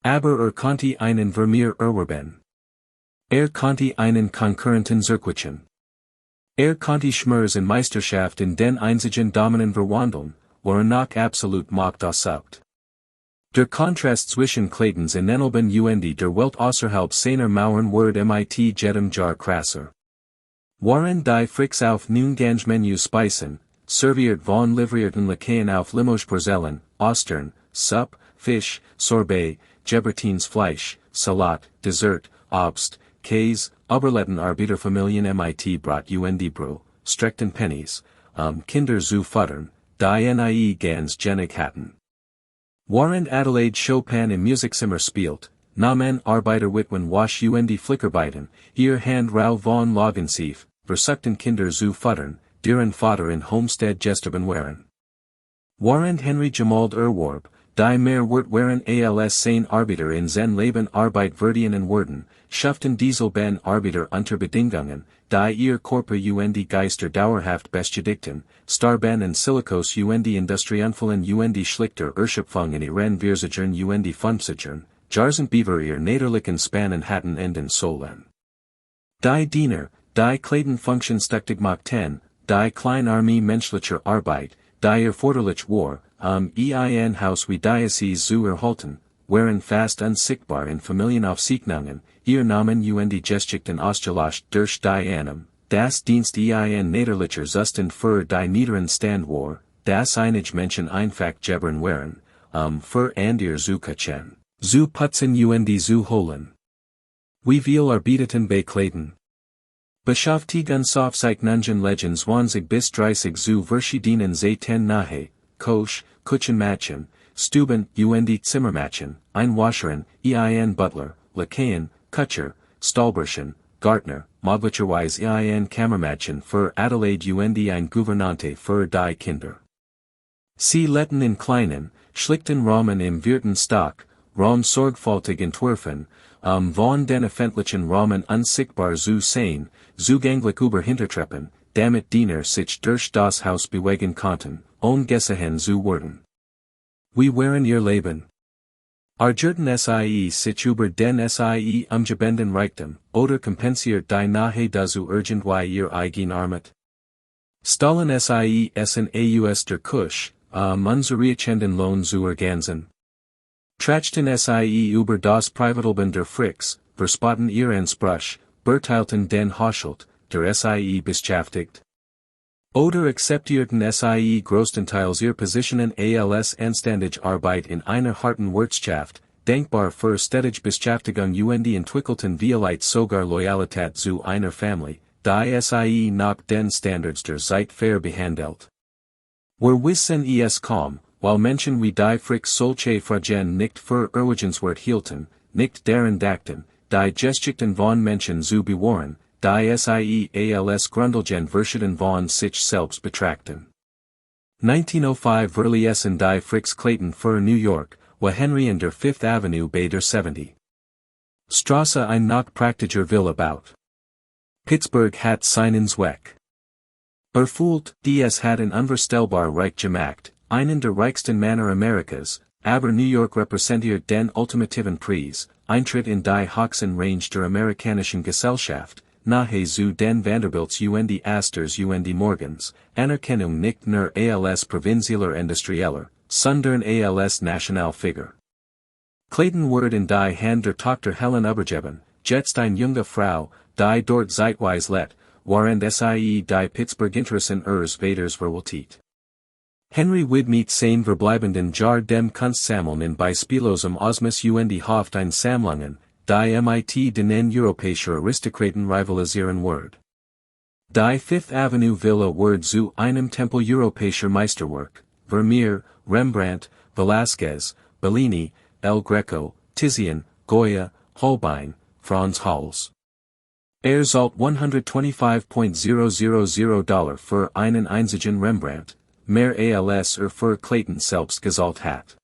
Aber konnte einen Vermeer erwerben. Konnte einen Konkurrenten zerquetschen. Konnte Schmerz in Meisterschaft in den einzigen Dominant verwandeln, war noch absolut Macht ausübt. Der Kontrast zwischen Claytons Inenelben und der Welt außerhalb seiner Mauern wird mit jedem Jahr krasser. Waren die Fricks auf nun Menü Speisen, serviert von livrierten Lakaien auf Limoges Porzellen, Austern, Sup, Fisch, Sorbet, Gebertines Fleisch, Salat, Dessert, Obst, Käse, Oberletten Arbeiterfamilien mit Brot und Bro, streckten Pennies, Kinder zu futtern, die nie ganz genig hatten. Waren Adelaide Chopin im Musikzimmer spielt, nahmen Arbeiterwitwen wasch und Flickerbeiten, ihr Hand rau von Logensief, versuchten Kinder zu futtern, deren Vater in Homestead gesterben waren. Waren Henry Gemald Erwarb, die mehr Wert waren als sein Arbeiter in sein Leben Arbeit verdienen und werden, schafften dieselben Arbeiter unter Bedingungen, die ihr Körper und Geister dauerhaft beschädigten, starben in Silikos und Industrieunfällen und schlichter Erschöpfung in ihren Wirtschaften und Fundsichern, Jahrzen beaver ihr Naderlichen Spannen hatten enden sollen. Die Diener, die Clayton Funktionsstückig machten, die Kleinarmee menschlicher Arbeit, die erforderlich war, ein Haus wie Diocese zu erhalten, waren fast unsichtbar in Familienaufzeichnungen, ihr Namen und Geschichten ausgelöscht durch die einem, das Dienst ein Naderlicher Zustand für die niederen Stand war, das einige Menschen einfach gebern waren, für andere zu kachen, zu putzen und zu holen. Wie viel arbeiteten bei Clayton? Beschäftigen Saufzeichnungen Legends 20 bis 30 zu verschiedenen Zeiten nahe, Koch, Küchenmatchen, Stuben und Zimmermatchen, Einwaschern, ein Butler, Lakaien, Kutcher, Stallburschen, Gartner, möglicherweise ein Kammermatchen für Adelaide und ein Gouvernante für die Kinder. Sie letten in kleinen, schlichten Rahmen im vierten Stock, Raum sorgfältig entworfen, von den öffentlichen Rahmen unsichtbar zu sein, zugänglich über Hintertreppen, damit Diener sich durch das Haus bewegen konnten, gesehen zu werden. Wie waren ihr Leben? Argerten sich über den sie umgebenden Reichtum, oder kompensiert die Nahe dazu irgendwie ihr eigen Armut? Stahlen sie essen aus der Küche, unseriechenden Lohn zu ergänzen? Trachten sie über das Privatleben der Fricks, verspotten ihr Anspruch, beurteilten den Haushalt, der sie beschäftigt? Oder akzeptierten sie größtenteils ihr Positionen als anständige Arbeit in einer harten Wirtschaft, denkbar für städtische Beschäftigung und entwickelten vielleicht sogar Loyalität zu einer Familie, die sie nach den Standards der Zeit fair behandelt? Wissen es kaum, weil Menschen wie die Fricks solche Fragen nicht für erwägenswert hielten, nicht daran dachten, die Geschichten von Menschen zu bewahren, die sie als Grundlagen verschieden von sich selbst betrachten. 1905 verließen die Fricks Clayton für New York, wo Henry in der Fifth Avenue bei der 70. Straße ein noch praktischer Villa baut. Pittsburgh hat seinen Zweck erfüllt, es hat ein unvorstellbar Reich gemacht, einen der reichsten Männer Amerikas, aber New York repräsentiert den ultimativen Preis, Eintritt in die höchsten Range der amerikanischen Gesellschaft, nahe zu den Vanderbilts und Astors und Morgans, Anerkennung nicht nur als provinzieller Industrieller, sondern als Nationalfigur. Clayton wurde in die Hand der Tochter Helen übergeben, jetzt eine junge Frau, die dort zeitweise lebt, während sie die Pittsburgh Interessen ihres Vaters verwaltet. Henry widmet sein verbleibenden Jahr dem Kunstsammeln in beispiellosem Osmus und hofft ein Sammlungen, die mit den europäischen Aristokraten rivalisieren wird. Die Fifth Avenue Villa wird zu einem Tempel europäischer Meisterwerk, Vermeer, Rembrandt, Velázquez, Bellini, El Greco, Tizian, Goya, Holbein, Franz Hals. Zahlt $125,000 für einen einzigen Rembrandt, mehr als für Clayton selbst gezahlt hat.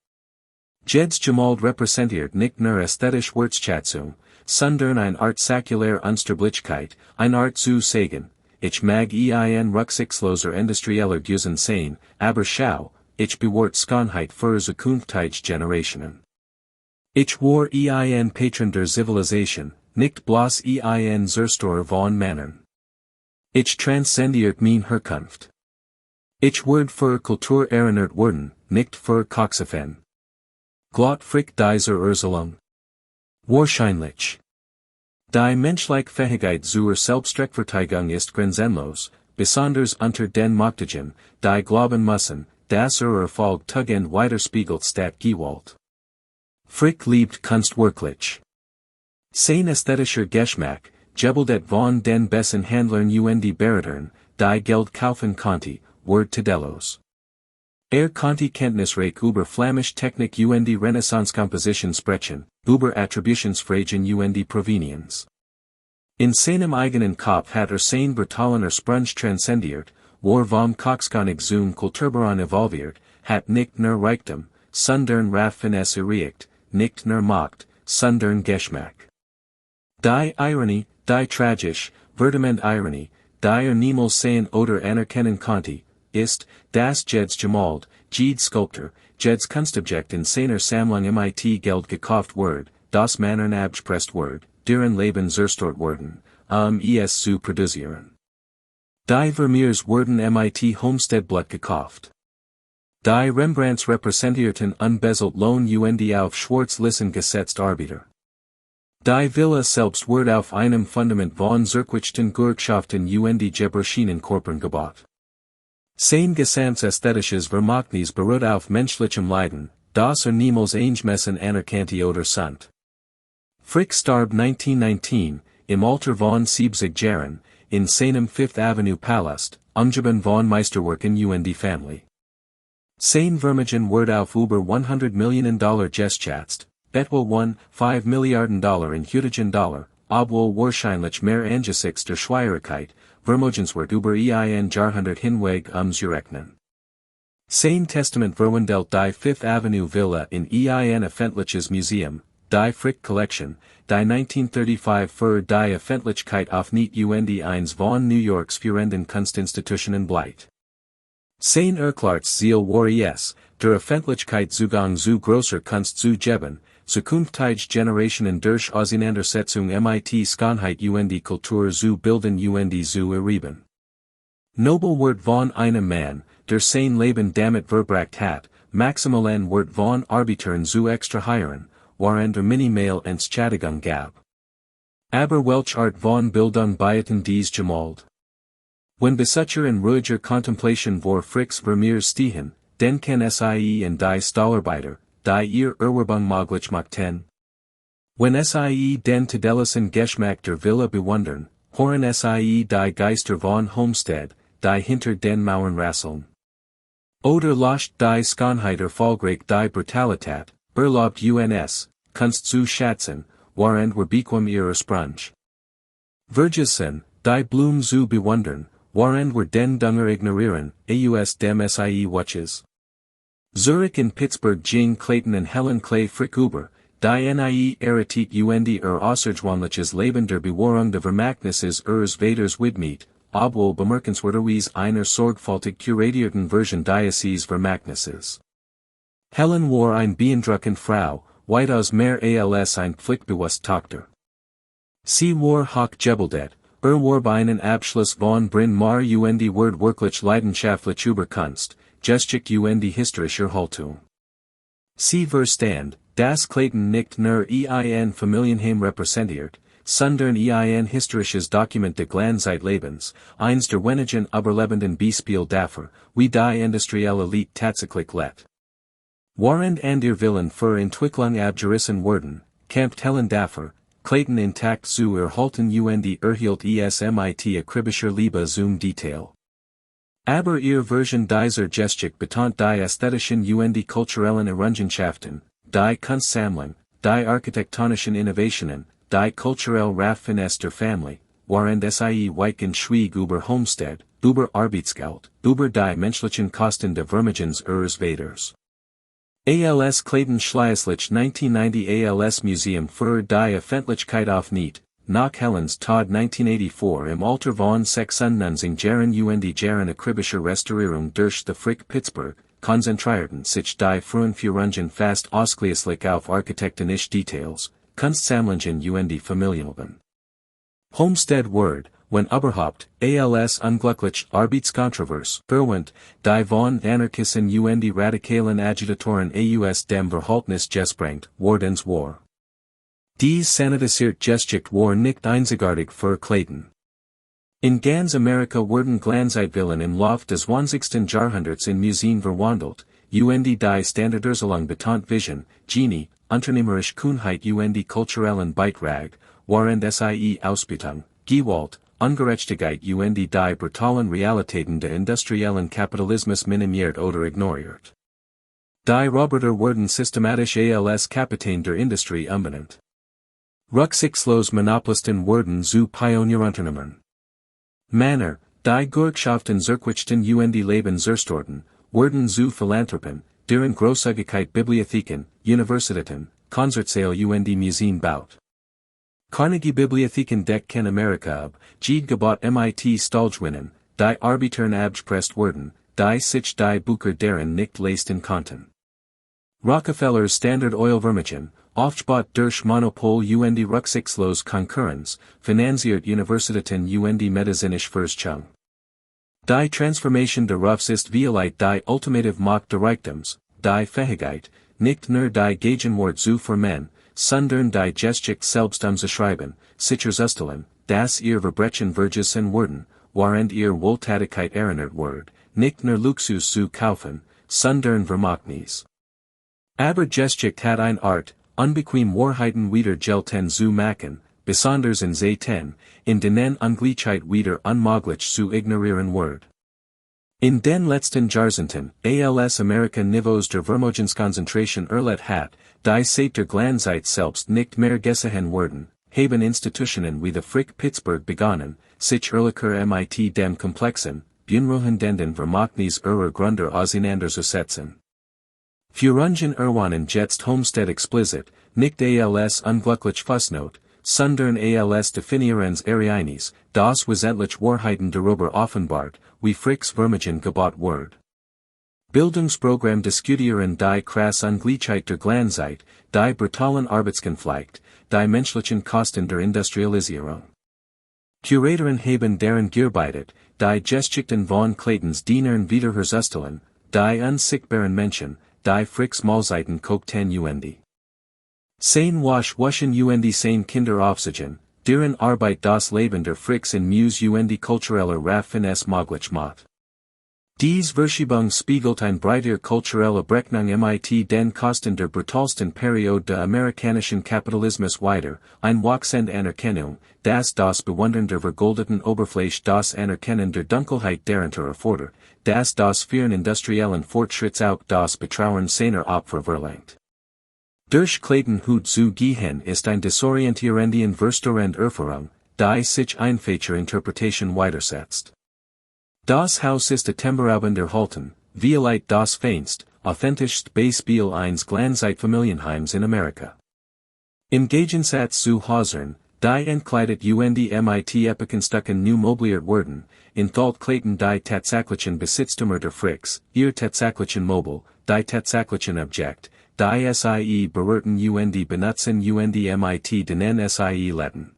Jedes Gemälde repräsentiert nicht nur ästhetische Wertschätzung, sondern eine Art säkulare Unsterblichkeit, eine Art zu sagen, ich mag ein rücksichtsloser industrieller Gusen sein, aber schau, ich bewahrt Schönheit für zukünftige Generationen. Ich war ein Patron der Zivilisation, nicht bloß ein Zerstörer von Männern. Ich transcendiert mein Herkunft. Ich werd für Kultur erinnert worden, nicht für Coxafen. Glot frick dieser Erzählung. Wahrscheinlich. Die menschliche Fähigkeit zur Selbstrechtfertigung ist grenzenlos, besonders unter den Mächtigen, die glauben müssen, dass Erfolg tugend widerspiegelt statt Gewalt. Frick liebt Kunst wirklich. Sein ästhetischer Geschmack, gebeldet von den besten Handlern und Beratern, die Geld kaufen konnte, wird tadellos. Konnte kenntnisreich über Flämisch Technik und Renaissance-Komposition sprechen, über Attributionsfragen und Provenienz. In seinem eigenen Kopf hat sein brutaler Sprung transcendiert, war vom Coxkönig zum Kulturbaron evolviert, hat nicht nur Reichtum, Sundern Raffen es erregt, nicht nur Macht, Sundern Geschmack. Die Ironie, die tragisch, verdammt Ironie, die niemals sein oder anerkennen konnte, ist, das Jeds gemalt, Jed Sculptor, Jeds Kunstobjekt in seiner Sammlung mit Geld gekauft word, das Mannern abgepresst word, deren Leben zerstört worden, es zu produzieren. Die Vermeers wurden mit Homesteadblut gekauft. Die Rembrandts repräsentierten unbeselt Lohn auf Schwarz Lissen gesetzt Arbeiter. Die Villa selbst wird auf einem Fundament von zerquetschten Gewerkschaften Gebrochenen Korpern gebaut. Sein Gesamtästhetisches Vermächtnis beruht auf menschlichem Leiden, das niemals eingemessen anerkannte oder sind. Frick starb 1919, im Alter von 70 Jahren, in seinem Fifth Avenue Palast, umgeben von Meisterwerken Family. Sein Vermögen wird auf über $100 Millionen geschätzt, etwa $1,5 Milliarden in heutigen Dollar, obwohl wahrscheinlich mehr angesichts der Schwierigkeit, Vermögenswert über ein Jahrhundert hinweg umzurechnen. Sein Testament verwandelt die Fifth Avenue Villa in ein öffentliches Museum, die Frick Collection, die 1935 für die Öffentlichkeit auf nicht eins von New Yorks führenden Kunstinstitutionen bleibt. Sein Erklärungsziel war es, der Öffentlichkeit Zugang zu großer Kunst zu geben, zukünftige Generationen durch Auseinandersetzung mit Schönheit Kultur zu bilden zu errieben. Nobel wird von einem Mann, der sein Leben damit verbracht hat, maximalen Wert von Arbitern zu extrahieren, waren der minimal Entschädigung gab. Aber welch Art von Bildung beieten dies gemalt? When Besitzer in ruhiger Contemplation vor Fricks Vermeers stehen, denken sie in die Stahlarbeiter, die ihr Erwerbung möglich machten. When sie den tadellisen Geschmack der Villa bewundern, hören sie die Geister von Homestead, die hinter den Mauern rasseln. Oder lascht die Schönheit erfolgreich die Brutalität, erlaubt Kunst zu schätzen, während wir bequem ihrer Sprung. Vergessene, die Blumen zu bewundern, während wir den Dunger ignorieren, dem sie watches. Zurich in Pittsburgh Jean Clayton and Helen Clay Frick über, die nie erritet außergewöhnliches Leben der Bewahrung der Vermächtnisses ihres Vaters widmet, obwohl bemerkenswerterweise einer sorgfältig kuratierten Version dieses Vermächtnisses. Helen war ein beeindruckende Frau, weitaus mehr als ein pflichtbewusst Tochter. Sie war hochgebildet, war bei einen Abschluss von Bryn Mawr Word wirklich leidenschaftlich über Kunst, Geschichte historischer Haltung. Sie verstand, dass Clayton nicht nur ein Familienheim repräsentiert, sondern ein historisches Dokument des Glanzeitlebens, eins der wenigen überlebenden Beispiele dafür, wie die industrielle Elite tatsächlich lebt. Während an der Villen für Entwicklung abgerissen wurden, kämpft Helen dafür, Clayton intakt zu erhalten erhielt es mit akribischer Liebe zum Detail. Aber ihre Version dieser Geschichte betont die ästhetischen kulturellen Errungenschaften, die Kunstsammlung, die architektonischen Innovationen, die kulturelle Raffinesse der Familie, während sie weichen schwieg über Homestead, über Arbeitsgeld, über die menschlichen Kosten der Vermögens ihres Vaters. Als Clayton schließlich 1990 als Museum für die Öffentlichkeit aufniet, nach Helens Tod 1984 im Alter von 96 Jahren Jahren akribischer Restaurierung durch die Frick Pittsburgh, konzentrierten sich die frühen Führungen fast ausschließlich auf architektonische Details, Kunstsammlungen Familienleben. Homestead Word, wenn überhaupt, als unglücklich Arbeitskontrovers, verwandt, die von Anarchisten radikalen Agitatoren dem Verhaltnis gesprengt, wardens war. Dies sanitisiert Geschichte war nicht einzigartig für Clayton. In ganz Amerika wurden Glanzeitlvillen im Lauf des 20. Jahrhunderts in Museen verwandelt, die Standarderstellung betont Vision, Genie, unternehmerisch Kühnheit kulturellen Beitrag, während sie Ausbeutung, Gewalt, Ungerechtigkeit die brutalen Realitäten der industriellen Kapitalismus minimiert oder ignoriert. Die Roboter wurden systematisch als Kapitän der Industrie umbenannt. Rücksichtslos Monopolisten wurden zu Pionierunternehmern. Männer, die Gewerkschaften zerquetschten Leben zerstörten, wurden zu Philanthropen, deren Großzügigkeit Bibliotheken, Universitäten, Konzertsäle und Museen baut. Carnegie Bibliotheken decken Amerika ab, Gede Gebot mit Stalgewinnen, die Arbitern abgepresst wurden, die sich die Bücher deren nicht leisten konnten. Rockefellers Standard Oil Vermischen, Aufgebot durch Monopol und Rücksichtslos Konkurrenz, finanziert Universitäten und medizinische Forschung. Die Transformation der Rufs ist vielleicht die ultimative Macht der Reichtums, die Fähigkeit, nicht nur die Gegenwart zu formen, sondern die Geschichte selbst umzuschreiben, sicherzustellen, dass ihr Verbrechen vergessen wurden, während ihr Wohltätigkeit erinnert wird, nicht nur Luxus zu kaufen, sondern Vermögnis. Aber Geschichte hat eine Art, unbequem Wahrheiten wieder gelten zu machen, besonders in Zeiten, in denen Ungleichheit wieder unmöglich zu ignorieren wird. In den letzten Jahrzehnten, als Amerika Niveaus der Vermögenskonzentration erlebt hat, die seit der Glanzzeit selbst nicht mehr gesehen wurden, haben Institutionen wie the Frick Pittsburgh begonnen, sich ehrlicher mit dem komplexen, unruhendenden Vermögnis ihrer Gründer auseinanderzusetzen. Führungen erwanen jetzt Homestead explicit, nicht als unglücklich Fußnote, sondern als definierens Ereignis, das wesentlich Wahrheiten darüber offenbart, wie Fricks Vermögen gebot wird. Bildungsprogramm diskutieren die krass Ungleichheit der Glanzzeit, die brutalen Arbeitskonflikt, die menschlichen Kosten der Industrialisierung. Curatoren haben daran gearbeitet, die Geschichten von Claytons Dienern wiederherzustellen, die unsichtbaren Menschen, die Fricks Mahlzeiten kochten und sein waschen und sein Kinder aufziehen, deren Arbeit das Leben der Fricks in Muse und kultureller Raffinesse möglich macht. Dies Verschiebung spiegelt ein breiter kultureller Berechnung mit den Kosten der brutalsten Periode des amerikanischen Kapitalismus wider, ein wachsende Anerkennung, dass das Bewundern der vergoldeten Oberfläche das Anerkennen der Dunkelheit darunter erfordert, dass das Führen industriellen Fortschritts auch das Betrauen seiner Opfer verlangt. Durch Clayton Hut zu gehen ist ein desorientierende verstörende Erfahrung, die sich einfacher Interpretation widersetzt. Das Haus ist atemberaubend erhalten, vielleicht das feinst, authentischst Beispiel eines Glanzzeitfamilienheims in Amerika. Im Gegensatz zu Häusern, die entkleidet und mit Epokenstücken neu mobiliert wurden, enthält Clayton die tatsächlichen Besitztümer der Fricks, ihr tatsächlichen Mobil, die tatsächlichen Objekt, die sie berührten und benutzen und mit denen sie leben.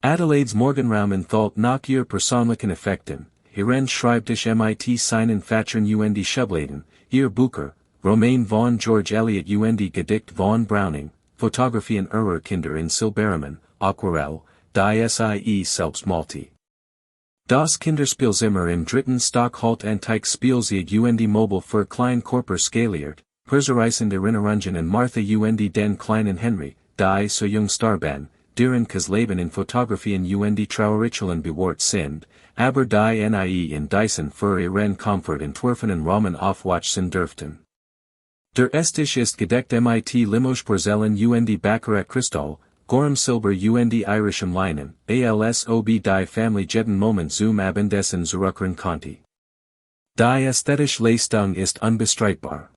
Adelaides Morgenraum enthält nach ihr persönlichen Effekten, hierin schreibt ich mit seinen Fatschen und Schubladen, ihr Bücher, Roman von George Eliot und Gedicht von Browning, Fotografien ihrer Kinder in Silberrahmen, Aquarell, die sie selbst malte. Das Kinderspielzimmer im dritten Stock halt antique Spielzeug und Mobile für Kleinkörper skaliert, persönliche Erinnerungen an Martha und den kleinen Henry, die so jung starben, deren Leben in Fotografien und Trauerritualen bewahrt sind, aber die nie in Dyson für ihren Komfort entworfenen Rahmen aufwachsen dürften. Der Esstisch ist gedeckt mit Limoges Porzellan und Baccarat Kristall, Gorham Silber und irischem Leinen, als ob die Family jeden Moment zum Abendessen zurückkehren konnte. Die ästhetische Leistung ist unbestreitbar.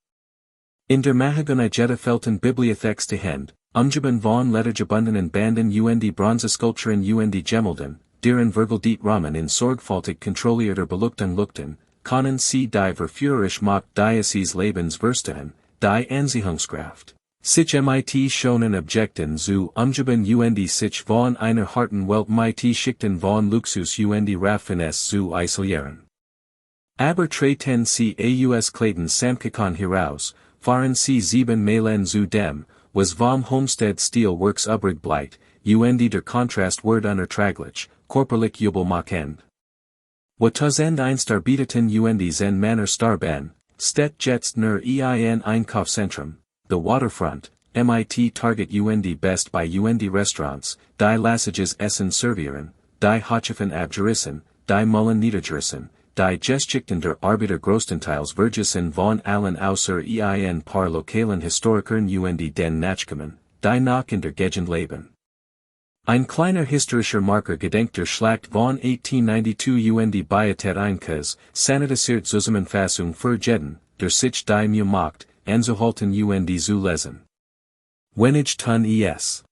In der Mahagoni Felten Bibliothek stehend, umgeben von lettergebundenen Banden und Bronzeskulpturen und Gemälden, deren vergoldet Rahmen in sorgfältig kontrollierter Beleuchtung leuchten, können sie die verführerisch Macht dieses Lebens verstehen, die Anziehungskraft, sich mit schonen Objekten zu umgeben und sich von einer harten Welt mit Schichten von Luxus und Raffinesse zu isolieren. Aber treten sie aus Clayton Samtkakon heraus, fahren sie 7 Meilen zu dem, was vom Homestead Steelworks übrig bleibt, und der Kontrast wird unerträglich, körperlich übel machend. Tausend einst arbeiteten und zen Männer starben, steht jetzt nur ein Einkaufszentrum, the Waterfront, mit Target und Best Buy und Restaurants, die Lassages Essen servieren, die Hochöfen abgerissen, die Mullen niedergerissen, die Geschichten der Arbeiter größtenteils vergessen von allen außer ein paar lokalen Historikern und den Nachkommen, die noch in der Gegend leben. Ein kleiner historischer Marker gedenkt der Schlacht von 1892 und Biotet Einkes, sanitisiert Zusammenfassung für jeden, der sich die Mühe macht, anzuhalten und zu lesen. Wenn ich tun es.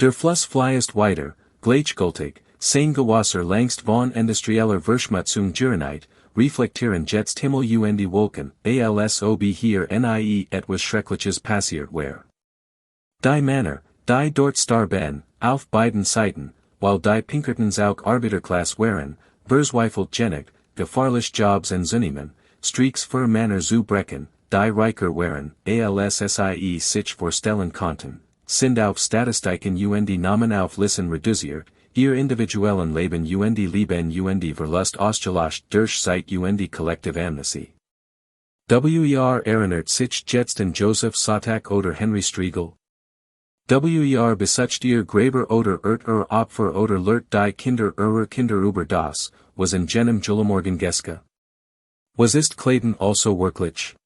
Der Fluss fließt weiter, gleichgültig, sein Gewasser längst von industrieller Verschmutzung gereinigt, reflektieren jetzt Himmel und die Wolken, als ob hier nie etwas Schreckliches passiert wäre. Die Männer, die dort starben, auf beiden Seiten, while die Pinkertons auch Arbeiterklasse wären, verzweifeltgenig, gefahrlich Jobs und Zunehmen, Streaks für Männer zu brechen, die reicher wären, als sich vorstellen konnten, sind auf Statistiken und Namen auf Listen reduziert, ihr individuellen Leben und Leben und Verlust ausgelöscht durch Zeit und Collective Amnesty. Erinnert sich jetzt an Joseph Sotak oder Henry Striegel? Besucht ihr Gräber oder Opfer oder lehrt die Kinder über das, was in jenem Jullemorgen Geske? Was ist Clayton also wirklich?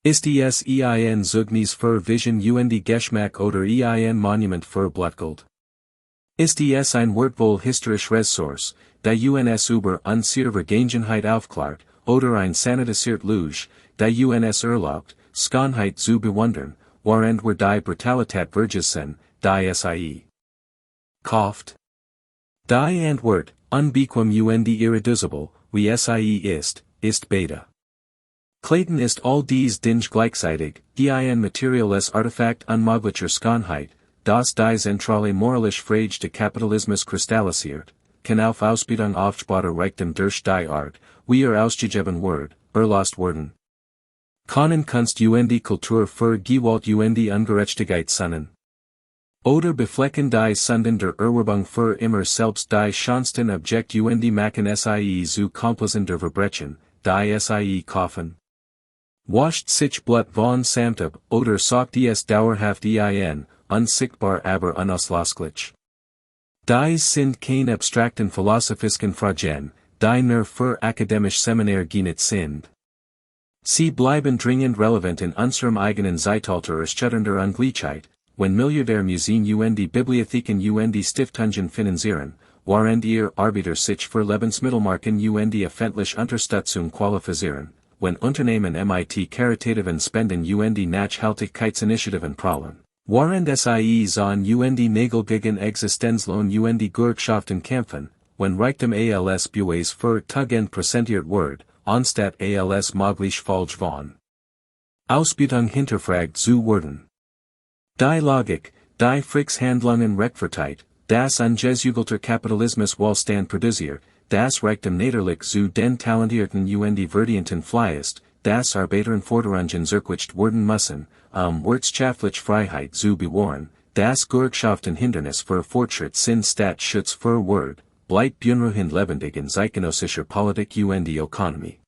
Ist es ein Zeugnis für Vision und Geschmack oder ein Monument für Blutgold? Ist es ein wertvoll historisch Ressource, die uns über unsere Vergangenheit aufklärt, oder ein sanitisiert Luge, die uns erlaubt, Schönheit zu bewundern, während wir die Brutalität vergessen, die sie kauft? Die Antwort, unbequem und irreducible, wie sie ist beide. Clayton ist all dies Dinge gleichzeitig, ein materielles Artefakt unmöglicher Schönheit, das die zentrale moralisch Frage des Kapitalismus kristallisiert, kann auf Ausbildung aufgebaute Reichtum durch die Art, wie ausgegeben wird, erlost werden. Können Kunst und Kultur für Gewalt und Ungerechtigkeit sein? Oder beflecken die Sünden der Erwerbung für immer selbst die schönsten Objekt und machen sie zu Komplizen der Verbrechen, die sie kaufen? Wascht sich Blut von Samt ab, oder sagt es dauerhaft unsichtbar aber unauslöschlich? Dies sind keine abstrakten philosophischen Fragen, die nur für akademisch Seminar geeignet sind. Sie bleiben dringend relevant in unserem eigenen Zeitalter erschütternder Ungleichheit, wenn Milliardärmuseen und Bibliotheken und Stiftungen finanzieren, während ihr Arbeiter sich für Lebensmittelmarken und öffentliche Unterstützung qualifizieren, wenn Unternehmen mit karitativen Spenden und Nachhaltigkeitsinitiativen prahlen, während sie an und Nägel gegen Existenzlohn und Gewerkschaften kämpfen, wenn Reichtum als Bues für Tugend präsentiert wird, anstatt als möglich falsch von Ausbeutung hinterfragt zu werden. Die Logik, die Fricks-Handlungen rechtfertigt, das ungesugelter Kapitalismus Wohlstand produziert, das Reichtum niederlich zu den talentierten und verdienten fließt, das Arbeiterenforderungen zurückgewicht werden müssen, wirtschaftliche Freiheit zu bewahren, das Gewerkschaften Hindernis für Fortschritt sind statt Schutz für Word, bleibt unruhend lebendig in zeitgenössischer Politik und Ökonomie.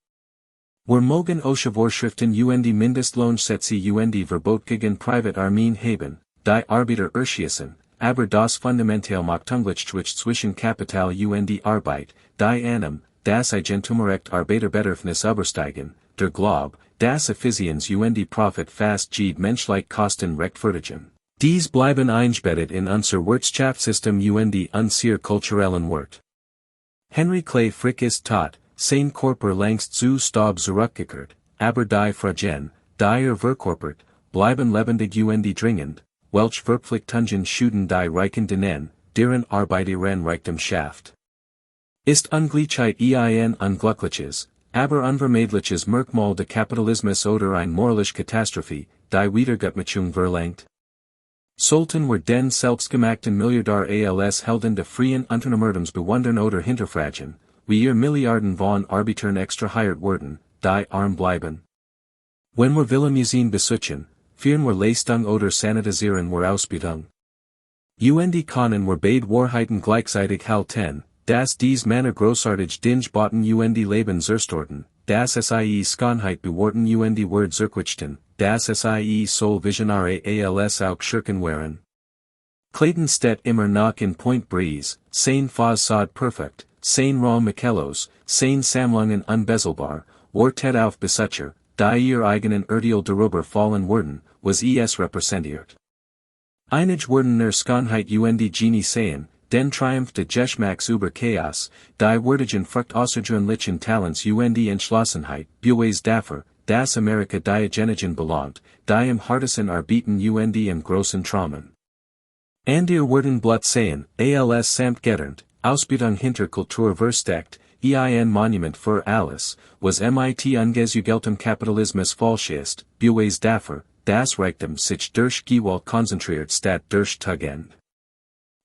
Wir mögen Vorschriften und Mindestlohnsätze und Verbot gegen Privatarmeen haben, die Arbeiter erschießen, aber das fundamental Machtungleichgewicht zwischen Kapital und Arbeit, die einem, das Eigentumrecht Arbeiterbedürfnis übersteigen, der Glaub, das Effizienz und Profit fast jede menschliche Kosten rechtfertigen. Dies bleiben eingebettet in unser Wirtschaftssystem und unser kulturellen Wert. Henry Clay Frick ist tot, sein Körper längst zu Staub zurückgekehrt, aber die Fragen, die verkörpert, bleiben lebendig und dringend, welch Verpflichtungen schütten die Reichen denen, deren Arbeit ihren Reichtum schafft. Ist Ungleichheit ein unglückliches, aber unvermeidliches Merkmal des Kapitalismus oder eine moralische Katastrophe, die Wiedergutmachung verlangt? Sollten wir den selbstgemachten Milliardär als Helden des freien Unternehmertums bewundern oder hinterfragen, wie ihr Milliarden von Arbeitern extrahiert werden, die arm bleiben? Wenn wir Villa-Museen besuchen, führen wir Leistung oder sanitisieren wir Ausbeutung? Und können wir beide Wahrheiten gleichzeitig halten, dass dies Männer großartig Dinge boten und Leben zerstören, dass sie Schönheit bewahrten und Word zurückwichten, dass sie soul visionare als auch Schurken wären? Clayton steht immer noch in Point Breeze, sein Fassade perfekt, sein Raum Michelos, sein Sammlungen unbezahlbar, wartet auf Besucher, die ihr eigenen Urteil darüber fallen werden, was es repräsentiert. Einige werden nur Schönheit und Genie sehen, den Triumph des Geschmacks über Chaos, die würdigen Frucht außergewöhnlichen Talents und Entschlossenheit, Bues dafür, das Amerika Diogenigen belangt, die im Hartesten Arbeiten und im großen Traumen. And ihr werden Blut sehen, als Samt gelernt, Ausbildung hinter Kultur versteckt, ein Monument für alles, was mit ungezugeltem Kapitalismus falsch ist, beweis dafür, das Reichtum sich durch Gewalt konzentriert statt durch Tugend.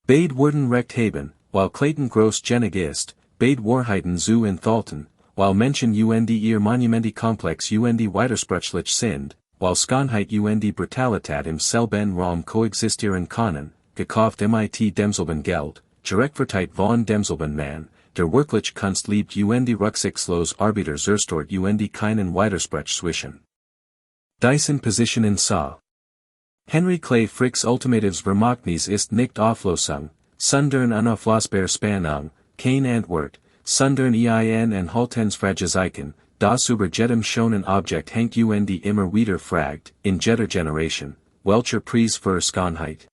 Beide werden Recht haben, weil Clayton groß genig ist, beide Wahrheiten zu enthalten, weil Menschen ihr Monumenti Komplex widersprüchlich sind, weil Schönheit Brutalität im selben Raum koexistieren können, gekauft mit demselben Geld, gerechtfertigt von demselben Mann, der wirklich Kunst liebt rücksichtslos Arbeiter zerstört keinen Widerspruch zwischen diesen Positionen sah. Henry Clay Frick's Ultimatives Vermagnis ist nicht Auflösung, sondern unauflösbar Spannung, kein Antwort, sondern ein Enthaltensfragezeichen, das über jedem schonen Objekt hängt immer wieder fragt, in jeder Generation, welcher Preis für Schönheit?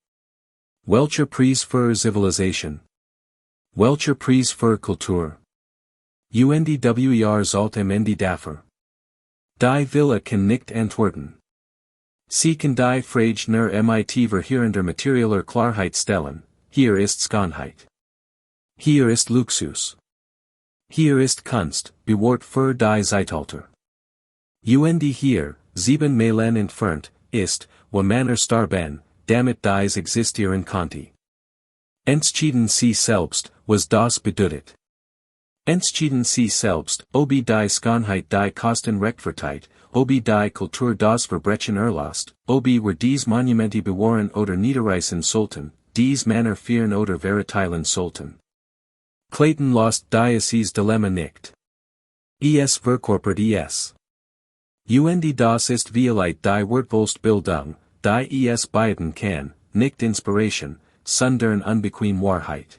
Welcher Preis für Zivilisation? Welcher Preis für Kultur? Sollt am Ende dafür. Die Wille kann nicht antworten. Sie kann die Frage nur mit verheerender materieller Klarheit stellen, hier ist Schönheit. Hier ist Luxus. Hier ist Kunst, bewahrt für die Zeitalter. Hier, 7 Meilen entfernt, ist, wo man erstarben, damit dies existieren konnte. Entschieden Sie selbst, was das bedeutet. Entschieden Sie selbst, ob die Schönheit die Kosten rechtfertigt, ob die Kultur das Verbrechen erlasst, ob wir dies Monumenti bewahren oder niederreißen sollten, dies Männer fehren oder verteilen sollten. Clayton lost dieses Dilemma nicht. Es verkörpert es. Das ist vielleicht die Wortwolstbildung, die es beiden kann, nicht Inspiration, sondern unbequem Wahrheit.